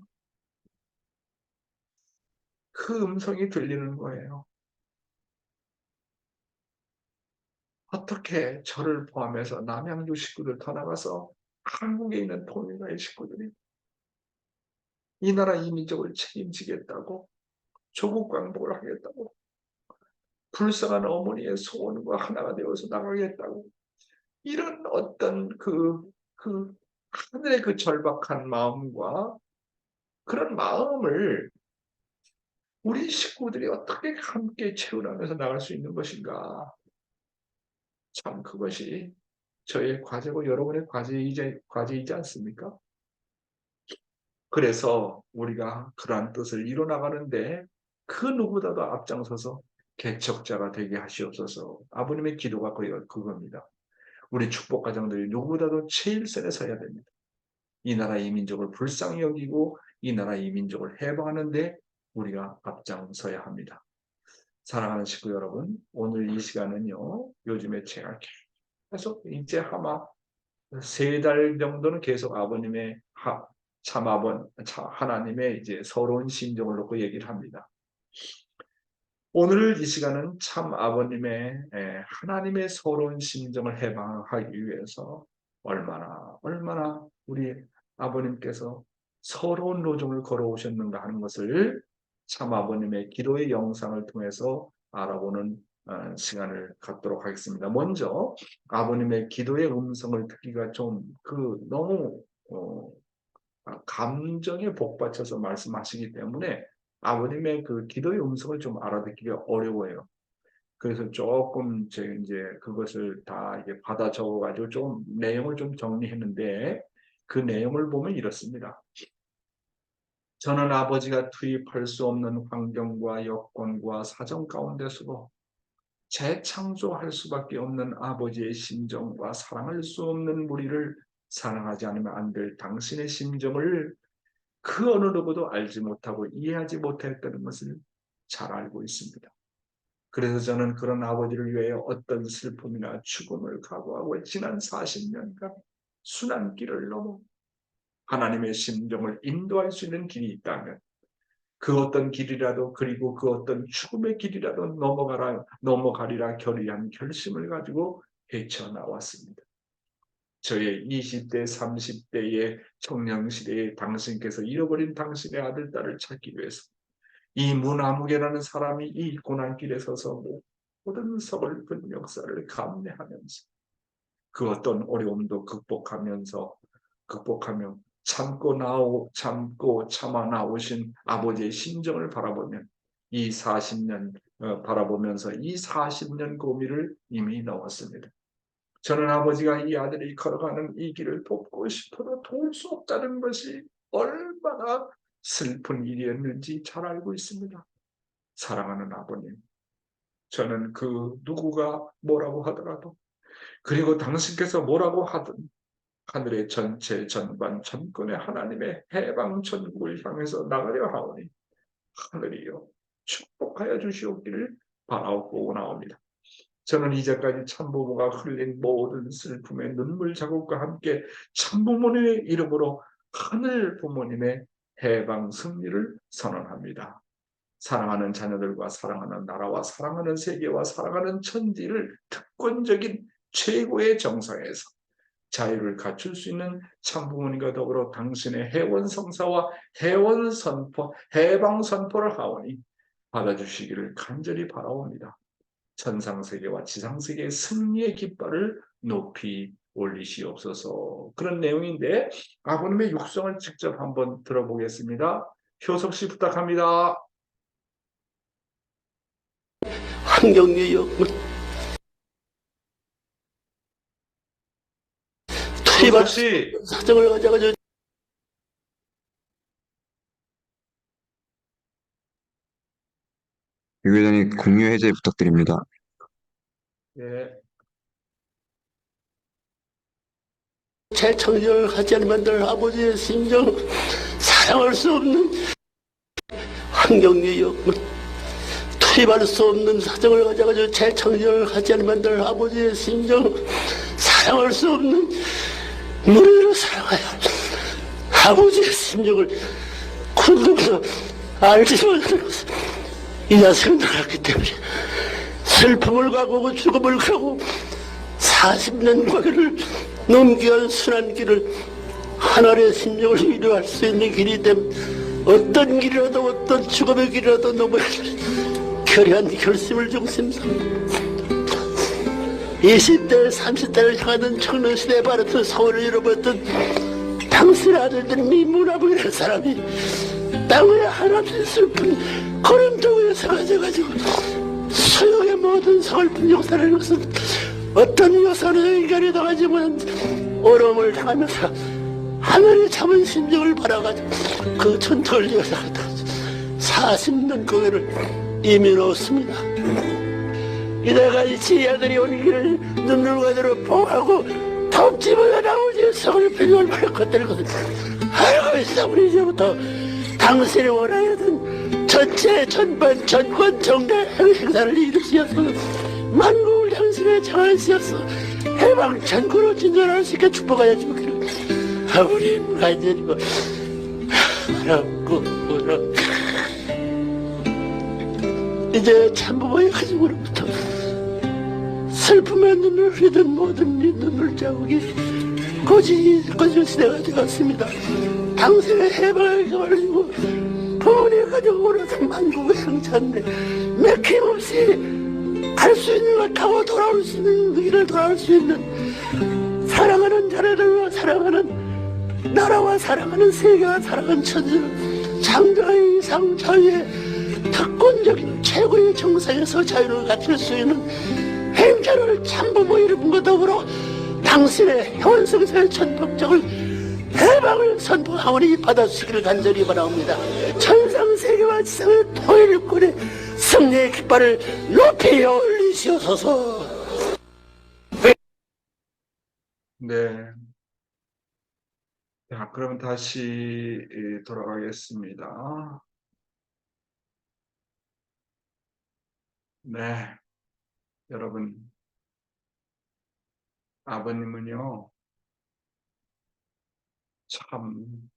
그 음성이 들리는 거예요. 어떻게 저를 포함해서 남양주 식구들 더 나가서 한국에 있는 통일가의 식구들이 이 나라 이 민족을 책임지겠다고 조국 광복을 하겠다고 불쌍한 어머니의 소원과 하나가 되어서 나가겠다고 이런 어떤 그 하늘의 그 절박한 마음과 그런 마음을 우리 식구들이 어떻게 함께 채워나가면서 나갈 수 있는 것인가. 참 그것이 저의 과제고 여러분의 과제이지 않습니까? 그래서 우리가 그러한 뜻을 이뤄나가는데 그 누구보다도 앞장서서 개척자가 되게 하시옵소서. 아버님의 기도가 그겁니다. 우리 축복가정들이 누구보다도 제일선에 서야 됩니다. 이 나라 이 민족을 불쌍히 여기고 이 나라 이 민족을 해방하는데 우리가 앞장서야 합니다. 사랑하는 식구 여러분, 오늘 이 시간은요. 요즘에 제가 계속 이제 아마 3달 정도는 계속 아버님의 하나님의 이제 서러운 심정을 놓고 얘기를 합니다. 오늘 이 시간은 참 아버님의 하나님의 서러운 심정을 해방하기 위해서 얼마나 우리 아버님께서 서러운 노정을 걸어오셨는가 하는 것을 참 아버님의 기도의 영상을 통해서 알아보는 시간을 갖도록 하겠습니다. 먼저 아버님의 기도의 음성을 듣기가 좀 너무 감정에 복받쳐서 말씀하시기 때문에 아버님의 그 기도의 음성을 좀 알아듣기가 어려워요. 그래서 조금 제가 이제 그것을 다 이게 받아 적어가지고 좀 내용을 좀 정리했는데 그 내용을 보면 이렇습니다. 저는 아버지가 투입할 수 없는 환경과 여건과 사정 가운데서도 재창조할 수밖에 없는 아버지의 심정과 사랑할 수 없는 무리를 사랑하지 않으면 안 될 당신의 심정을 그 어느 누구도 알지 못하고 이해하지 못했다는 것을 잘 알고 있습니다. 그래서 저는 그런 아버지를 위하여 어떤 슬픔이나 죽음을 각오하고 지난 40년간 순한 길을 넘어 하나님의 심정을 인도할 수 있는 길이 있다면 그 어떤 길이라도 그리고 그 어떤 죽음의 길이라도 넘어가리라 결의한 결심을 가지고 헤쳐나왔습니다. 저의 20대, 30대의 청년시대에 당신께서 잃어버린 당신의 아들, 딸을 찾기 위해서 이 문아무개라는 사람이 이 고난길에 서서 모든 서글픈 역사를 감내하면서 그 어떤 어려움도 극복하며 참고 참아 나오신 아버지의 심정을 바라보면 이 40년 바라보면서 이 40년 고민을 이미 넣었습니다. 저는 아버지가 이 아들이 걸어가는 이 길을 돕고 싶어도 도울 수 없다는 것이 얼마나 슬픈 일이었는지 잘 알고 있습니다. 사랑하는 아버님, 저는 그 누구가 뭐라고 하더라도 그리고 당신께서 뭐라고 하든 하늘의 전체 전반 전권의 하나님의 해방 천국을 향해서 나가려 하오니 하늘이여 축복하여 주시옵기를 바라옵고 나옵니다. 저는 이제까지 참부모가 흘린 모든 슬픔의 눈물 자국과 함께 참부모님의 이름으로 하늘 부모님의 해방 승리를 선언합니다. 사랑하는 자녀들과 사랑하는 나라와 사랑하는 세계와 사랑하는 천지를 특권적인 최고의 정상에서 자유를 갖출 수 있는 참부모님과 더불어 당신의 해원 성사와 해방 선포를 하오니 받아주시기를 간절히 바라옵니다. 천상세계와 지상세계의 승리의 깃발을 높이 올리시옵소서. 그런 내용인데 아버님의 육성을 직접 한번 들어보겠습니다. 효석 씨 부탁합니다. 환경의 효석 씨. 사정을 가져가지고 유 회장님 공유 해제 부탁드립니다. 예. 재창조를 하지 않으면 늘 아버지의 심정 사랑할 수 없는 환경유역 투입할 수 없는 사정을 가져가지고 재창조를 하지 않으면 늘 아버지의 심정 사랑할 수 없는 무리로 살아가야 할 아버지의 심정을 군동에서 알지 못하는 것을 이 자식은 알았기 때문에 슬픔을 가고 죽음을 가고 40년 과거를 넘겨온 순한 길을 하늘의 심정을 위로할 수 있는 길이 됨 어떤 길이라도 어떤 죽음의 길이라도 넘어야 할 결의한 결심을 중심삼 20대 30대를 향하던 청년시대에 바랐던 서울을 잃어버렸던 당신의 아들들 미문화부이라는 사람이 땅에 하나없이 슬픈 걸음도 위에 서가져가지고 소용의 모든 서글픈 역사라는 것은 어떤 여선의 인간이 당하지 못한 어려움을 당하면서 하늘의 참은 심정을 바라가지고 그 전투를 이어나갔다 40년 거기를 이미 놓습니다. 이래가 이 지아들이 오는 길을 눈물과 대로 보하고 덥지보다 나오지 서글픈 얼마나 컸다는 것을 알고 있어. 우리 이제부터 당신이 원하였던 전체 전반 전권 정대 행사를 이루시어서 만국을 당신의 장하시어서 해방 전구로 진전할 수 있게 축복하여 주기를 아무리 간절이고 바랍고 이제 참부모의 가정으로부터 슬픔의 눈을 흘리던 모든 이 눈물 자국이 거짓 시대가 되었습니다. 당신의 해방을 가지고 부모님 가정으로서 만국의 행차인데 맥힘없이 갈 수 있는 걸 타고 돌아올 수 있는 그 길을 돌아올 수 있는 사랑하는 자녀들과 사랑하는 나라와 사랑하는 세계와 사랑하는 천지를 창조의 이상 자유의 특권적인 최고의 정상에서 자유를 갖출 수 있는 행자를 참부모 이름과 더불어 당신의 현성사의 천박적을 해방을 선포하오니 받아주시기를 간절히 바라옵니다. 천상세계와 지상의 통일권의 승리의 깃발을 높이 올리시옵소서. 네. 자, 그럼 다시 돌아가겠습니다. 네. 여러분, 아버님은요, 참,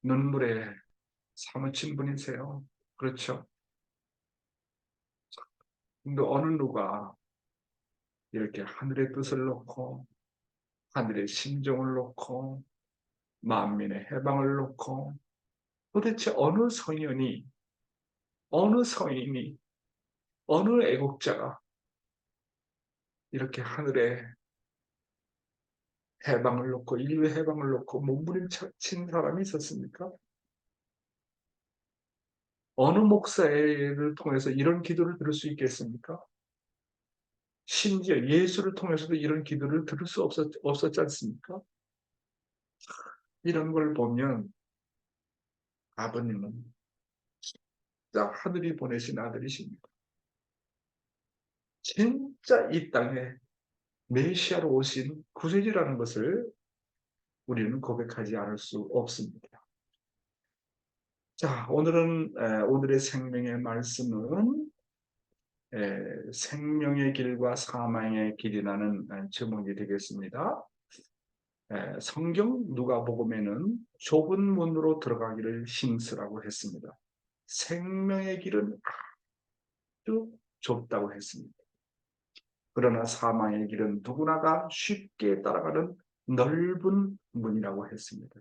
눈물에 사무친 분이세요. 그렇죠? 근데 어느 누가 이렇게 하늘의 뜻을 놓고, 하늘의 심정을 놓고, 만민의 해방을 놓고, 도대체 어느 성인이, 어느 애국자가 이렇게 하늘의 해방을 놓고 인류의 해방을 놓고 몸부림친 사람이 있었습니까? 어느 목사를 통해서 이런 기도를 들을 수 있겠습니까? 심지어 예수를 통해서도 이런 기도를 들을 수 없었지 않습니까? 이런 걸 보면 아버님은 진짜 하늘이 보내신 아들이십니다. 진짜 이 땅에 메시아로 오신 구세주라는 것을 우리는 고백하지 않을 수 없습니다. 자, 오늘의 생명의 말씀은 생명의 길과 사망의 길이라는 제목이 되겠습니다. 성경 누가복음에는 좁은 문으로 들어가기를 힘쓰라고 했습니다. 생명의 길은 아주 좁다고 했습니다. 그러나 사망의 길은 누구나가 쉽게 따라가는 넓은 문이라고 했습니다.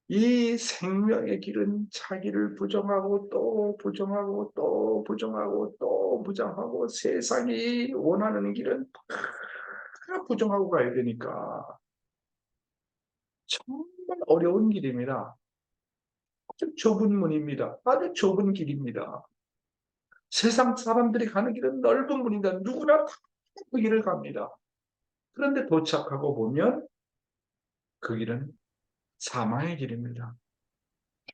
이 생명의 길은 자기를 부정하고 또 부정하고 또 부정하고 또 부정하고 세상이 원하는 길은 다 부정하고 가야 되니까 정말 어려운 길입니다. 아주 좁은 문입니다. 아주 좁은 길입니다. 세상 사람들이 가는 길은 넓은 문이다. 누구나 다 그 길을 갑니다. 그런데 도착하고 보면 그 길은 사망의 길입니다.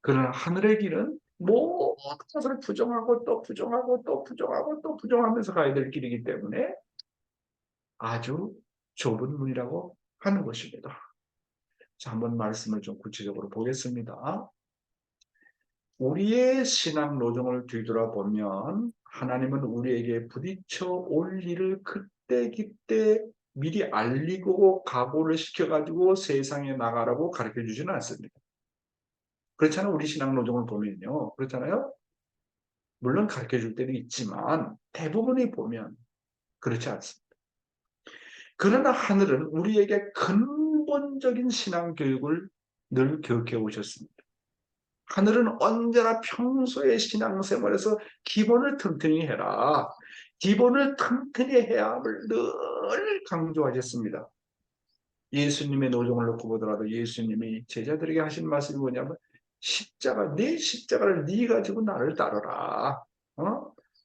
그러나 하늘의 길은 모든 것을 부정하고 또 부정하고 또 부정하고 또 부정하면서 가야 될 길이기 때문에 아주 좁은 문이라고 하는 것입니다. 자, 한번 말씀을 좀 구체적으로 보겠습니다. 우리의 신앙 노정을 뒤돌아보면 하나님은 우리에게 부딪혀 올 일을 그때 미리 알리고 각오를 시켜가지고 세상에 나가라고 가르쳐 주지는 않습니다. 그렇잖아요. 우리 신앙 노정을 보면요. 그렇잖아요. 물론 가르쳐 줄 때도 있지만 대부분이 보면 그렇지 않습니다. 그러나 하늘은 우리에게 근본적인 신앙 교육을 늘 교육해 오셨습니다. 하늘은 언제나 평소의 신앙생활에서 기본을 튼튼히 해라. 기본을 튼튼히 해야 함을 늘 강조하셨습니다. 예수님의 노정을 놓고 보더라도 예수님이 제자들에게 하신 말씀이 뭐냐면 십자가, 내 십자가를 네 가지고 나를 따르라.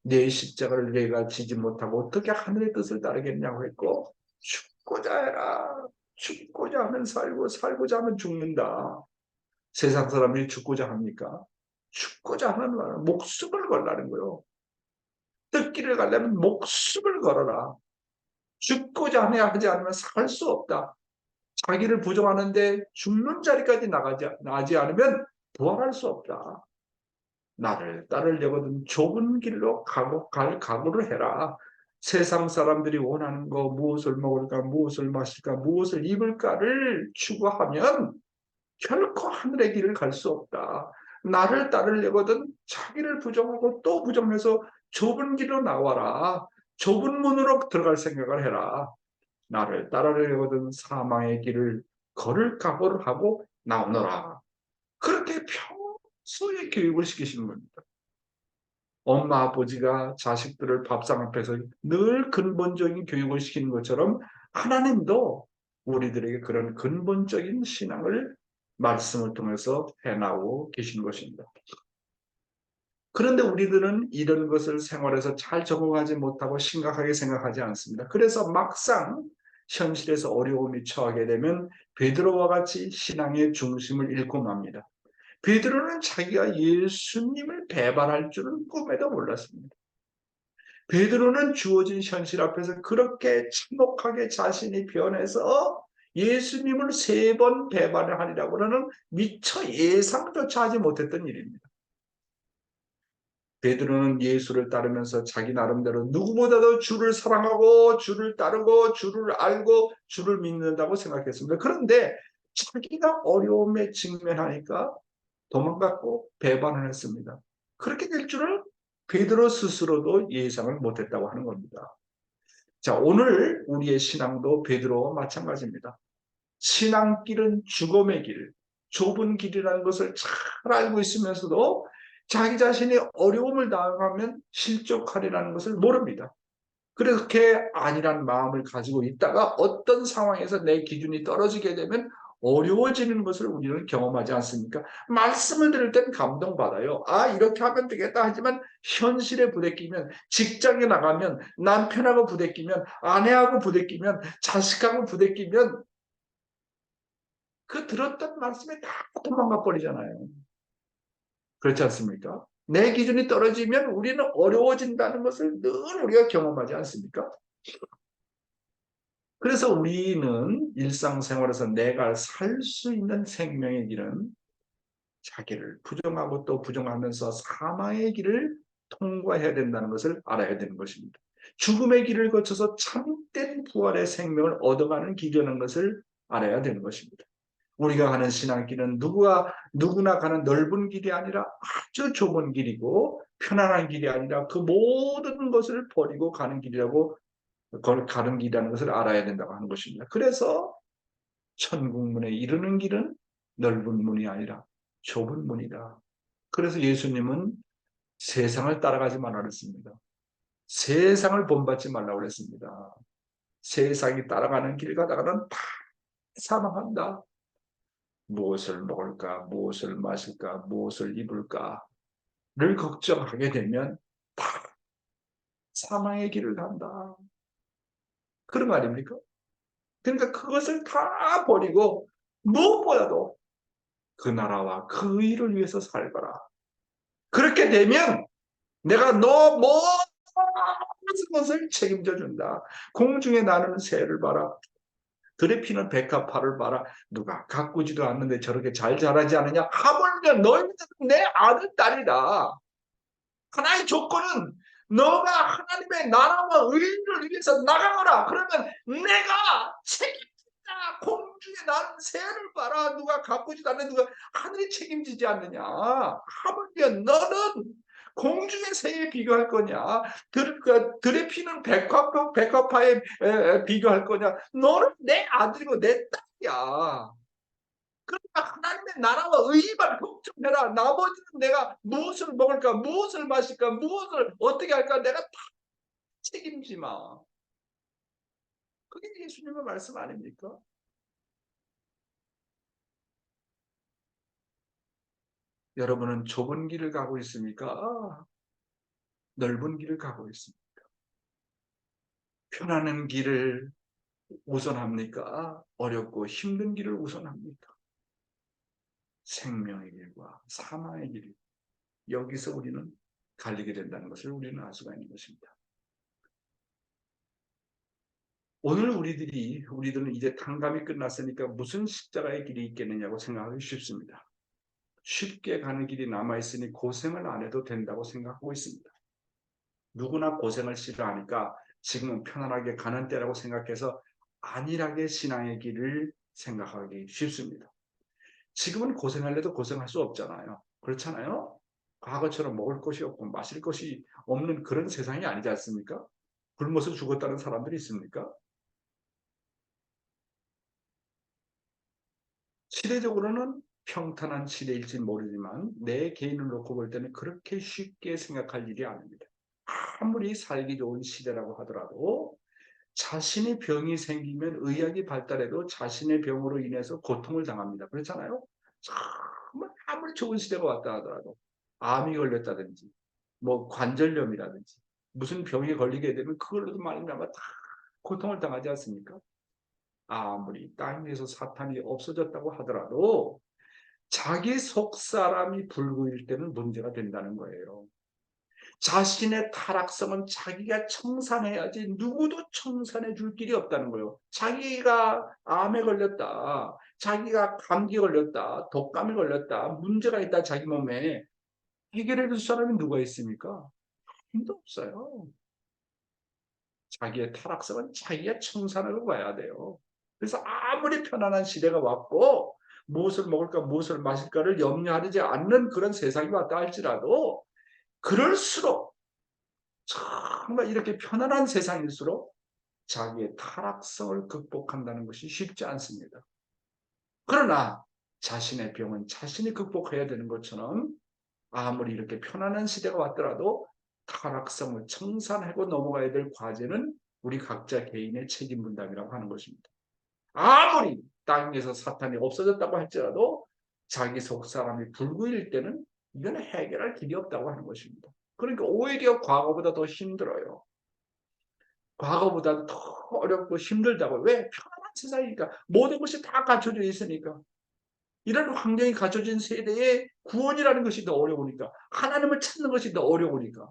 내 십자가를 내가 지지 못하고 어떻게 하늘의 뜻을 따르겠냐고 했고 죽고자 해라. 죽고자 하면 살고 살고자 하면 죽는다. 세상 사람들이 죽고자 합니까? 죽고자 하는 말은 목숨을 걸라는 거요. 뜻길을 가려면 목숨을 걸어라. 죽고자 하지 않으면 살 수 없다. 자기를 부정하는데 죽는 자리까지 나가지 않으면 부활할 수 없다. 나를 따르려거든 좁은 길로 갈 각오를 해라. 세상 사람들이 원하는 거 무엇을 먹을까, 무엇을 마실까, 무엇을 입을까를 추구하면 결코 하늘의 길을 갈 수 없다. 나를 따르려거든 자기를 부정하고 또 부정해서 좁은 길로 나와라. 좁은 문으로 들어갈 생각을 해라. 나를 따르려거든 사망의 길을 걸을 각오를 하고 나오너라. 그렇게 평소에 교육을 시키시는 겁니다. 엄마 아버지가 자식들을 밥상 앞에서 늘 근본적인 교육을 시키는 것처럼 하나님도 우리들에게 그런 근본적인 신앙을 말씀을 통해서 해나오고 계신 것입니다. 그런데 우리들은 이런 것을 생활에서 잘 적응하지 못하고 심각하게 생각하지 않습니다. 그래서 막상 현실에서 어려움이 처하게 되면 베드로와 같이 신앙의 중심을 잃고 맙니다. 베드로는 자기가 예수님을 배반할 줄은 꿈에도 몰랐습니다. 베드로는 주어진 현실 앞에서 그렇게 참혹하게 자신이 변해서 예수님을 3번 배반을 하리라고 하는 미처 예상조차 하지 못했던 일입니다. 베드로는 예수를 따르면서 자기 나름대로 누구보다도 주를 사랑하고 주를 따르고 주를 알고 주를 믿는다고 생각했습니다. 그런데 자기가 어려움에 직면하니까 도망갔고 배반을 했습니다. 그렇게 될 줄을 베드로 스스로도 예상을 못했다고 하는 겁니다. 자, 오늘 우리의 신앙도 베드로와 마찬가지입니다. 신앙길은 죽음의 길, 좁은 길이라는 것을 잘 알고 있으면서도 자기 자신이 어려움을 당하면 실족하리라는 것을 모릅니다. 그렇게 아니란 마음을 가지고 있다가 어떤 상황에서 내 기준이 떨어지게 되면 어려워지는 것을 우리는 경험하지 않습니까? 말씀을 들을 땐 감동받아요. 아, 이렇게 하면 되겠다 하지만 현실에 부대끼면, 직장에 나가면, 남편하고 부대끼면, 아내하고 부대끼면, 자식하고 부대끼면 그 들었던 말씀이 다 도망가 버리잖아요. 그렇지 않습니까? 내 기준이 떨어지면 우리는 어려워진다는 것을 늘 우리가 경험하지 않습니까? 그래서 우리는 일상생활에서 내가 살 수 있는 생명의 길은 자기를 부정하고 또 부정하면서 사망의 길을 통과해야 된다는 것을 알아야 되는 것입니다. 죽음의 길을 거쳐서 참된 부활의 생명을 얻어가는 길이라는 것을 알아야 되는 것입니다. 우리가 가는 신앙길은 누구나 가는 넓은 길이 아니라 아주 좁은 길이고 편안한 길이 아니라 그 모든 것을 버리고 가는 길이라고 가는 길이라는 것을 알아야 된다고 하는 것입니다. 그래서 천국문에 이르는 길은 넓은 문이 아니라 좁은 문이다. 그래서 예수님은 세상을 따라가지 말라 그랬습니다. 세상을 본받지 말라고 그랬습니다. 세상이 따라가는 길 가다가는 다 사망한다. 무엇을 먹을까, 무엇을 마실까, 무엇을 입을까를 걱정하게 되면 다 사망의 길을 간다. 그런 말입니까? 그러니까 그것을 다 버리고 무엇보다도 그 나라와 그 의를 위해서 살거라. 그렇게 되면 내가 너 모든 것을 책임져 준다. 공중에 나는 새를 봐라. 들에 피는 백합화를 봐라. 누가 가꾸지도 않는데 저렇게 잘 자라지 않느냐? 하물며 너희들은 내 아들 딸이다. 하나의 조건은 너가 하나님의 나라와 의를 위해서 나가거라. 그러면 내가 책임진다. 공중에 나는 새를 봐라. 누가 가꾸지도 않는 누가 하늘이 책임지지 않느냐. 하물며 너는 공중의 새에 비교할 거냐? 들에 피는 백합화에 비교할 거냐? 너는 내 아들이고 내 딸이야. 그러니까 하나님의 나라와 의만 걱정해라. 나머지는 내가 무엇을 먹을까, 무엇을 마실까, 무엇을 어떻게 할까 내가 다 책임지 마. 그게 예수님의 말씀 아닙니까? 여러분은 좁은 길을 가고 있습니까? 넓은 길을 가고 있습니까? 편안한 길을 우선합니까? 어렵고 힘든 길을 우선합니까? 생명의 길과 사망의 길, 여기서 우리는 갈리게 된다는 것을 우리는 알 수가 있는 것입니다. 오늘 우리들은 이제 탕감이 끝났으니까 무슨 십자가의 길이 있겠느냐고 생각하기 쉽습니다. 쉽게 가는 길이 남아있으니 고생을 안 해도 된다고 생각하고 있습니다. 누구나 고생을 싫어하니까 지금은 편안하게 가는 때라고 생각해서 안일하게 신앙의 길을 생각하기 쉽습니다. 지금은 고생하려도 고생할 수 없잖아요. 그렇잖아요? 과거처럼 먹을 것이 없고 마실 것이 없는 그런 세상이 아니지 않습니까? 굶어서 죽었다는 사람들이 있습니까? 시대적으로는 평탄한 시대일지 모르지만 내 개인을 놓고 볼 때는 그렇게 쉽게 생각할 일이 아닙니다. 아무리 살기 좋은 시대라고 하더라도 자신의 병이 생기면 의학이 발달해도 자신의 병으로 인해서 고통을 당합니다. 그렇잖아요? 정말 아무리 좋은 시대가 왔다 하더라도 암이 걸렸다든지 뭐 관절염이라든지 무슨 병에 걸리게 되면 그걸로도 말미암아 다 고통을 당하지 않습니까? 아무리 땅 위에서 사탄이 없어졌다고 하더라도 자기 속사람이 불구일 때는 문제가 된다는 거예요. 자신의 타락성은 자기가 청산해야지 누구도 청산해 줄 길이 없다는 거예요. 자기가 암에 걸렸다, 자기가 감기 걸렸다, 독감에 걸렸다, 문제가 있다 자기 몸에 해결해 줄 사람이 누가 있습니까? 힘도 없어요. 자기의 타락성은 자기가 청산하고 가야 돼요. 그래서 아무리 편안한 시대가 왔고 무엇을 먹을까 무엇을 마실까를 염려하지 않는 그런 세상이 왔다 할지라도 그럴수록 정말 이렇게 편안한 세상일수록 자기의 타락성을 극복한다는 것이 쉽지 않습니다. 그러나 자신의 병은 자신이 극복해야 되는 것처럼 아무리 이렇게 편안한 시대가 왔더라도 타락성을 청산하고 넘어가야 될 과제는 우리 각자 개인의 책임 분담이라고 하는 것입니다. 아무리 땅에서 사탄이 없어졌다고 할지라도 자기 속 사람이 불구일 때는 이건 해결할 길이 없다고 하는 것입니다. 그러니까 오히려 과거보다 더 힘들어요. 과거보다 더 어렵고 힘들다고. 왜? 편안한 세상이니까. 모든 것이 다 갖춰져 있으니까. 이런 환경이 갖춰진 세대에 구원이라는 것이 더 어려우니까. 하나님을 찾는 것이 더 어려우니까.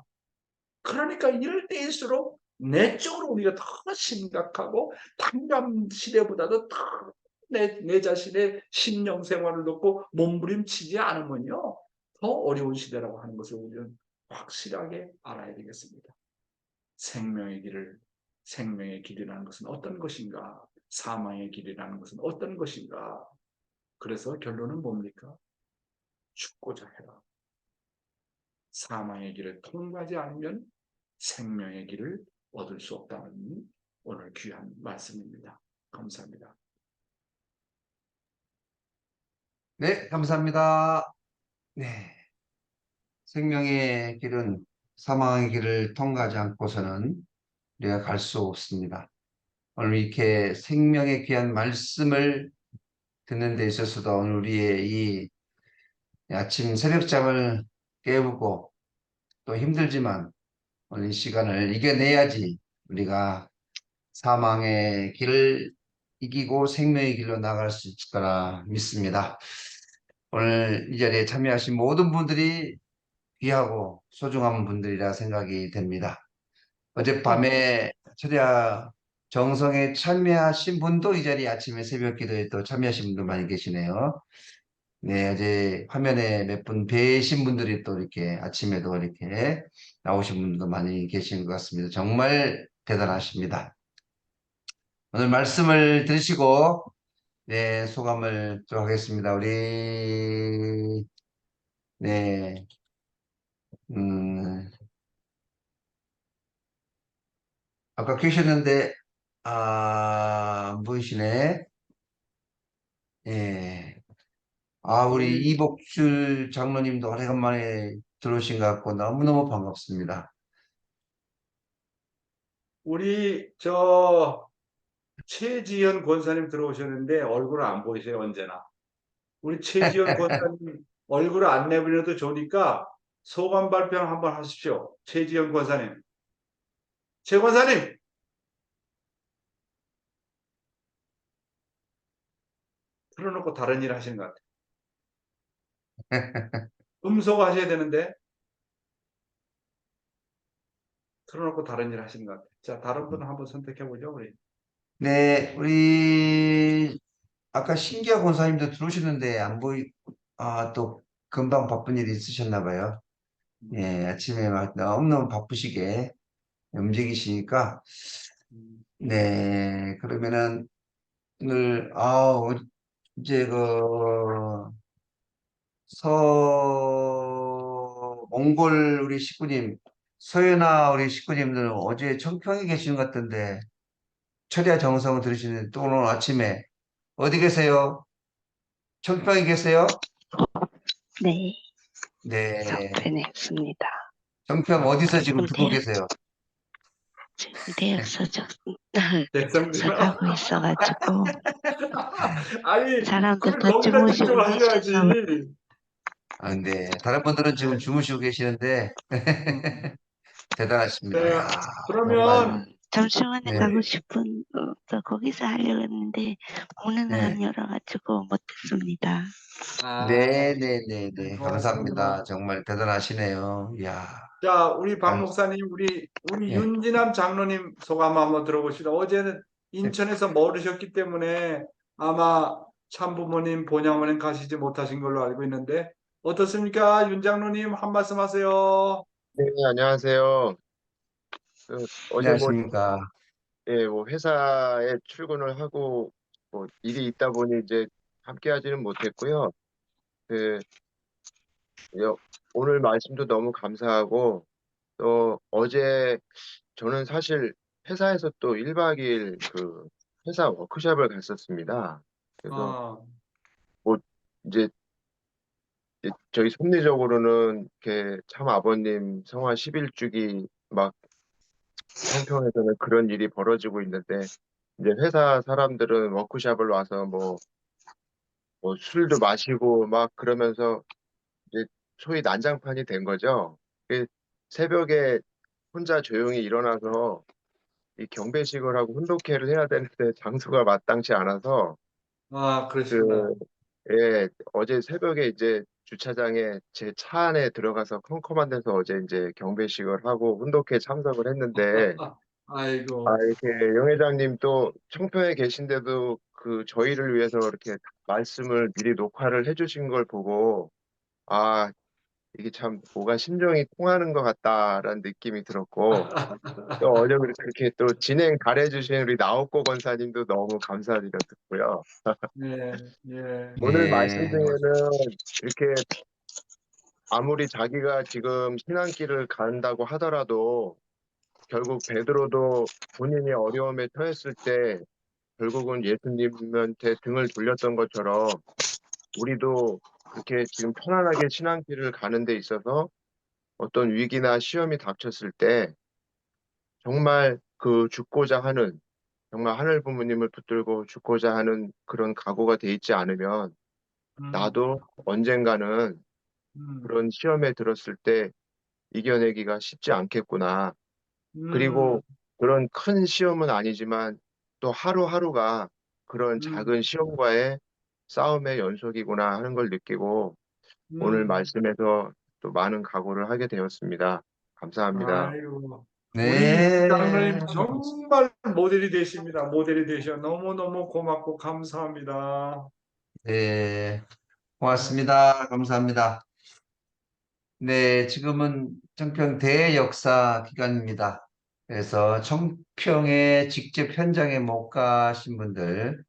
그러니까 이럴 때일수록 내적으로 우리가 더 심각하고 탕감 시대보다도 더 내 자신의 심령 생활을 놓고 몸부림치지 않으면요. 더 어려운 시대라고 하는 것을 우리는 확실하게 알아야 되겠습니다. 생명의 길이라는 것은 어떤 것인가? 사망의 길이라는 것은 어떤 것인가? 그래서 결론은 뭡니까? 죽고자 해라. 사망의 길을 통과하지 않으면 생명의 길을 얻을 수 없다는 오늘 귀한 말씀입니다. 감사합니다. 네, 감사합니다. 네. 생명의 길은 사망의 길을 통과하지 않고서는 우리가 갈 수 없습니다. 오늘 이렇게 생명의 귀한 말씀을 듣는 데 있어서도 오늘 우리의 이 아침 새벽잠을 깨우고 또 힘들지만 오늘 이 시간을 이겨내야지 우리가 사망의 길을 이기고 생명의 길로 나갈 수 있을 거라 믿습니다. 오늘 이 자리에 참여하신 모든 분들이 귀하고 소중한 분들이라 생각이 됩니다. 어젯밤에 철야 정성에 참여하신 분도 이 자리에 아침에 새벽 기도에 또 참여하신 분도 많이 계시네요. 네, 어제 화면에 몇 분 뵈신 분들이 또 이렇게 아침에도 이렇게 나오신 분들도 많이 계신 것 같습니다. 정말 대단하십니다. 오늘 말씀을 들으시고, 네, 소감을 좀 하겠습니다. 우리, 네, 음, 아까 계셨는데, 안 보이시네. 예. 우리 우리 이복줄 장로님도 오래간만에 들어오신 것 같고 너무너무 반갑습니다. 우리 저 최지현 권사님 들어오셨는데 얼굴 안 보이세요, 언제나. 우리 최지현 권사님 얼굴을 안 내버려도 좋으니까 소감 발표 한번 하십시오. 최지현 권사님. 최 권사님! 틀어놓고 다른 일 하시는 것 같아요. 음소거 하셔야 되는데 틀어놓고 다른 일 하시는 것 같아요. 자, 다른 분 한번 선택해보죠, 우리. 네, 우리 아까 신기하 권사님도 들어오셨는데 안 또 금방 바쁜 일이 있으셨나 봐요. 예, 아침에 막 너무너무 바쁘시게 움직이시니까 네, 그러면은 오늘 이제 몽골 우리 식구님, 서연아 우리 식구님들은 어제 청평에 계시는 것 같던데 철야 정성을 들으시는데 또 오늘 아침에 어디 계세요? 청평에 계세요? 네, 네. 성편에 있습니다. 청평 어디서 지금 듣고 대학, 계세요? 지금 대학서 대성님. 접하고 있어가지고, 아니, 사람들 그걸 더 거기다 주무시고 집중하셔야지. 계셔서, 네. 다른 분들은 지금 주무시고 계시는데 음. 대단하십니다. 네, 야, 정말. 그러면 점심원에 네. 가고 싶은, 또 거기서 하려고 했는데, 문은 네. 안 열어가지고 못했습니다. 네, 네, 네, 네. 고맙습니다. 감사합니다. 정말 대단하시네요. 이야. 자, 우리 박 감- 목사님, 우리 예. 윤진남 장로님 소감 한번 들어봅시다. 어제는 인천에서 멀으셨기 때문에 아마 참부모님, 본향원행 가시지 못하신 걸로 알고 있는데 어떻습니까? 윤 장로님 한 말씀 하세요. 네, 안녕하세요. 어제 안녕하십니까. 회사에 출근을 하고 일이 있다 보니 이제 함께 하지는 못했고요. 그, 여- 오늘 말씀도 너무 감사하고 또 어제 저는 사실 회사에서 또 1박 2일 회사 워크숍을 갔었습니다. 그래서 아, 뭐 이제 저희 섭리적으로는 이렇게 참 아버님 성화 11주기 막 청평에서는 그런 일이 벌어지고 있는데 이제 회사 사람들은 워크숍을 와서 뭐 술도 마시고 막 그러면서 이제 소위 난장판이 된 거죠. 그 새벽에 혼자 조용히 일어나서 이 경배식을 하고 훈독회를 해야 되는데 장소가 마땅치 않아서 그러시구나. 그, 어제 새벽에 이제 주차장에 제 차 안에 들어가서 컴컴한 데서 어제 이제 경배식을 하고 훈독회 참석을 했는데 아이고. 이렇게 영 회장님 또 청평에 계신데도 저희를 위해서 이렇게 말씀을 미리 녹화를 해주신 걸 보고, 아, 이게 참 뭐가 심정이 통하는 것 같다라는 느낌이 들었고, 또 어제 그렇게 또 진행 잘해주신 우리 나옥고 권사님도 너무 감사드렸고요. 예, 예. 오늘 말씀 네. 중에는 이렇게 아무리 자기가 지금 신앙길을 간다고 하더라도 결국 베드로도 본인이 어려움에 처했을 때 결국은 예수님한테 등을 돌렸던 것처럼 우리도 그렇게 지금 편안하게 신앙길을 가는 데 있어서 어떤 위기나 시험이 닥쳤을 때 정말 죽고자 하는, 정말 하늘 부모님을 붙들고 죽고자 하는 그런 각오가 돼 있지 않으면 음, 나도 언젠가는 음, 그런 시험에 들었을 때 이겨내기가 쉽지 않겠구나. 음, 그리고 그런 큰 시험은 아니지만 또 하루하루가 그런 음, 작은 시험과의 싸움의 연속이구나 하는 걸 느끼고 오늘 음. 말씀에서 또 많은 각오를 하게 되었습니다. 감사합니다. 아이고, 우리 네. 장로님 정말 모델이 되십니다. 모델이 되셔. 너무너무 고맙고 감사합니다. 네. 고맙습니다. 감사합니다. 네, 지금은 청평 대역사 기간입니다. 그래서 청평에 직접 현장에 못 가신 분들,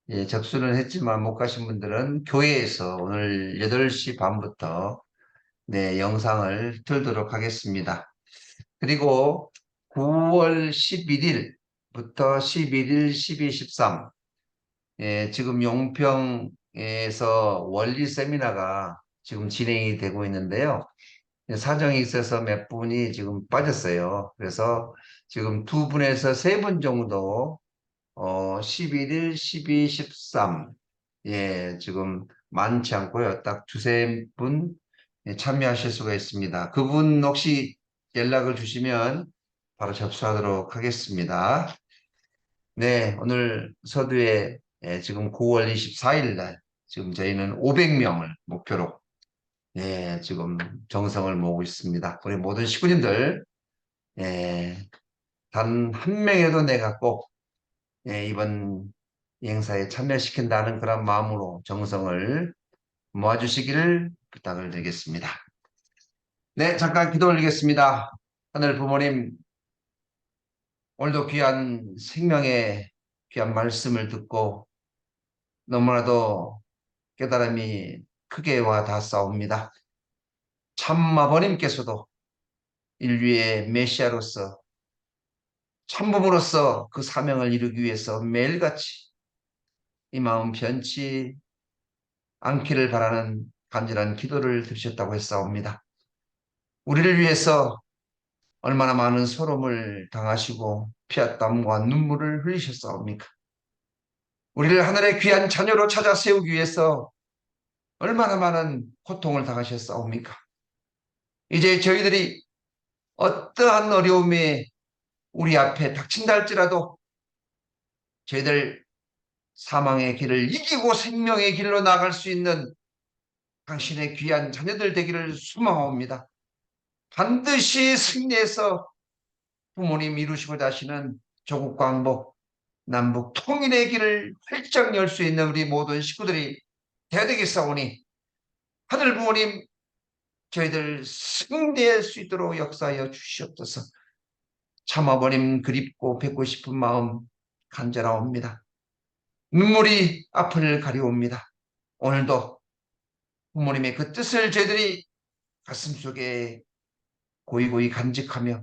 예, 접수는 했지만 못 가신 분들은 교회에서 오늘 8시 반부터 네, 영상을 틀도록 하겠습니다. 그리고 9월 11일부터 11일, 12, 13, 예, 지금 용평에서 원리 세미나가 지금 진행이 되고 있는데요. 사정이 있어서 몇 분이 지금 빠졌어요. 그래서 지금 2분에서 3분 정도 11일, 12, 13 예, 지금 많지 않고요. 딱 2~3분 참여하실 수가 있습니다. 그분 혹시 연락을 주시면 바로 접수하도록 하겠습니다. 네, 오늘 서두에 지금 9월 24일 날 지금 저희는 500명을 목표로 예, 지금 정성을 모으고 있습니다. 우리 모든 식구님들 예, 단 한 명이라도 내가 꼭 예, 이번 이 행사에 참여시킨다는 그런 마음으로 정성을 모아주시기를 부탁을 드리겠습니다. 네, 잠깐 기도 올리겠습니다. 하늘 부모님, 오늘도 귀한 생명의 귀한 말씀을 듣고 너무나도 깨달음이 크게 와 닿사옵니다. 참 아버님께서도 인류의 메시아로서 참부모로서 그 사명을 이루기 위해서 매일같이 이 마음 변치 않기를 바라는 간절한 기도를 들으셨다고 했사옵니다. 우리를 위해서 얼마나 많은 소름을 당하시고 피와 땀과 눈물을 흘리셨사옵니까? 우리를 하늘의 귀한 자녀로 찾아 세우기 위해서 얼마나 많은 고통을 당하셨사옵니까? 이제 저희들이 어떠한 어려움에 우리 앞에 닥친다 할지라도 저희들 사망의 길을 이기고 생명의 길로 나갈 수 있는 당신의 귀한 자녀들 되기를 소망합니다. 반드시 승리해서 부모님 이루시고자 하시는 조국 광복, 남북 통일의 길을 활짝 열 수 있는 우리 모든 식구들이 되어야 되겠사오니 하늘 부모님 저희들 승리할 수 있도록 역사하여 주시옵소서. 참아버림 그립고 뵙고 싶은 마음 간절하옵니다. 눈물이 앞을 가려옵니다. 오늘도 부모님의 그 뜻을 저희들이 가슴속에 고이고이 간직하며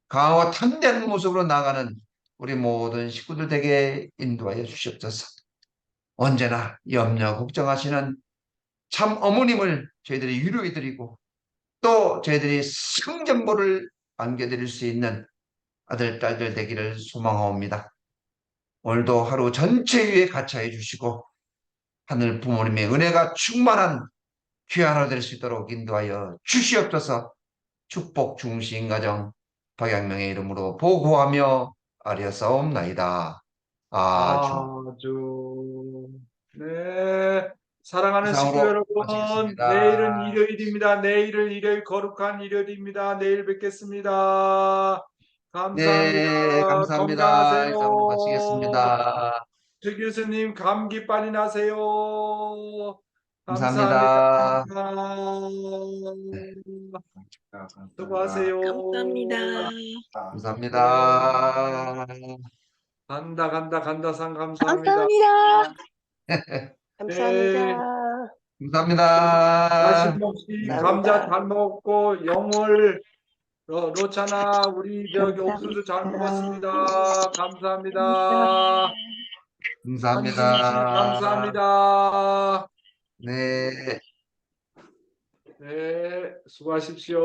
강하고 탄대한 모습으로 나가는 우리 모든 식구들 되게 인도하여 주시옵소서. 언제나 염려 걱정하시는 참 어머님을 저희들이 위로해드리고 또 저희들이 승전보를 안겨드릴 수 있는 아들 딸들 되기를 소망하옵니다. 오늘도 하루 전체 위에 가차해 주시고 하늘 부모님의 은혜가 충만한 귀한 하루 될 수 있도록 인도하여 주시옵소서. 축복 중심 가정 박양명의 이름으로 보고하며 아뢰었사옵나이다. 아주. 아주. 네. 사랑하는 식구 이상으로 여러분, 마치겠습니다. 내일은 일요일입니다. 내일은 일요일 거룩한 일요일입니다. 내일 뵙겠습니다. 감사합니다. 네, 감사합니다. 이상으로 건강하세요. 마치겠습니다. 주 교수님 감기 빨리 나세요. 감사합니다. 감사합니다. 수고하세요. 감사합니다. 감사합니다. 간다 상 감사합니다. 감사합니다. 네. 감사합니다. 다시 먹시 감자 잘 먹었고 영월 로차나 우리 저기 옥수수 잘 먹었습니다. 감사합니다. 감사합니다. 감사합니다. 네. 네, 수고하십시오.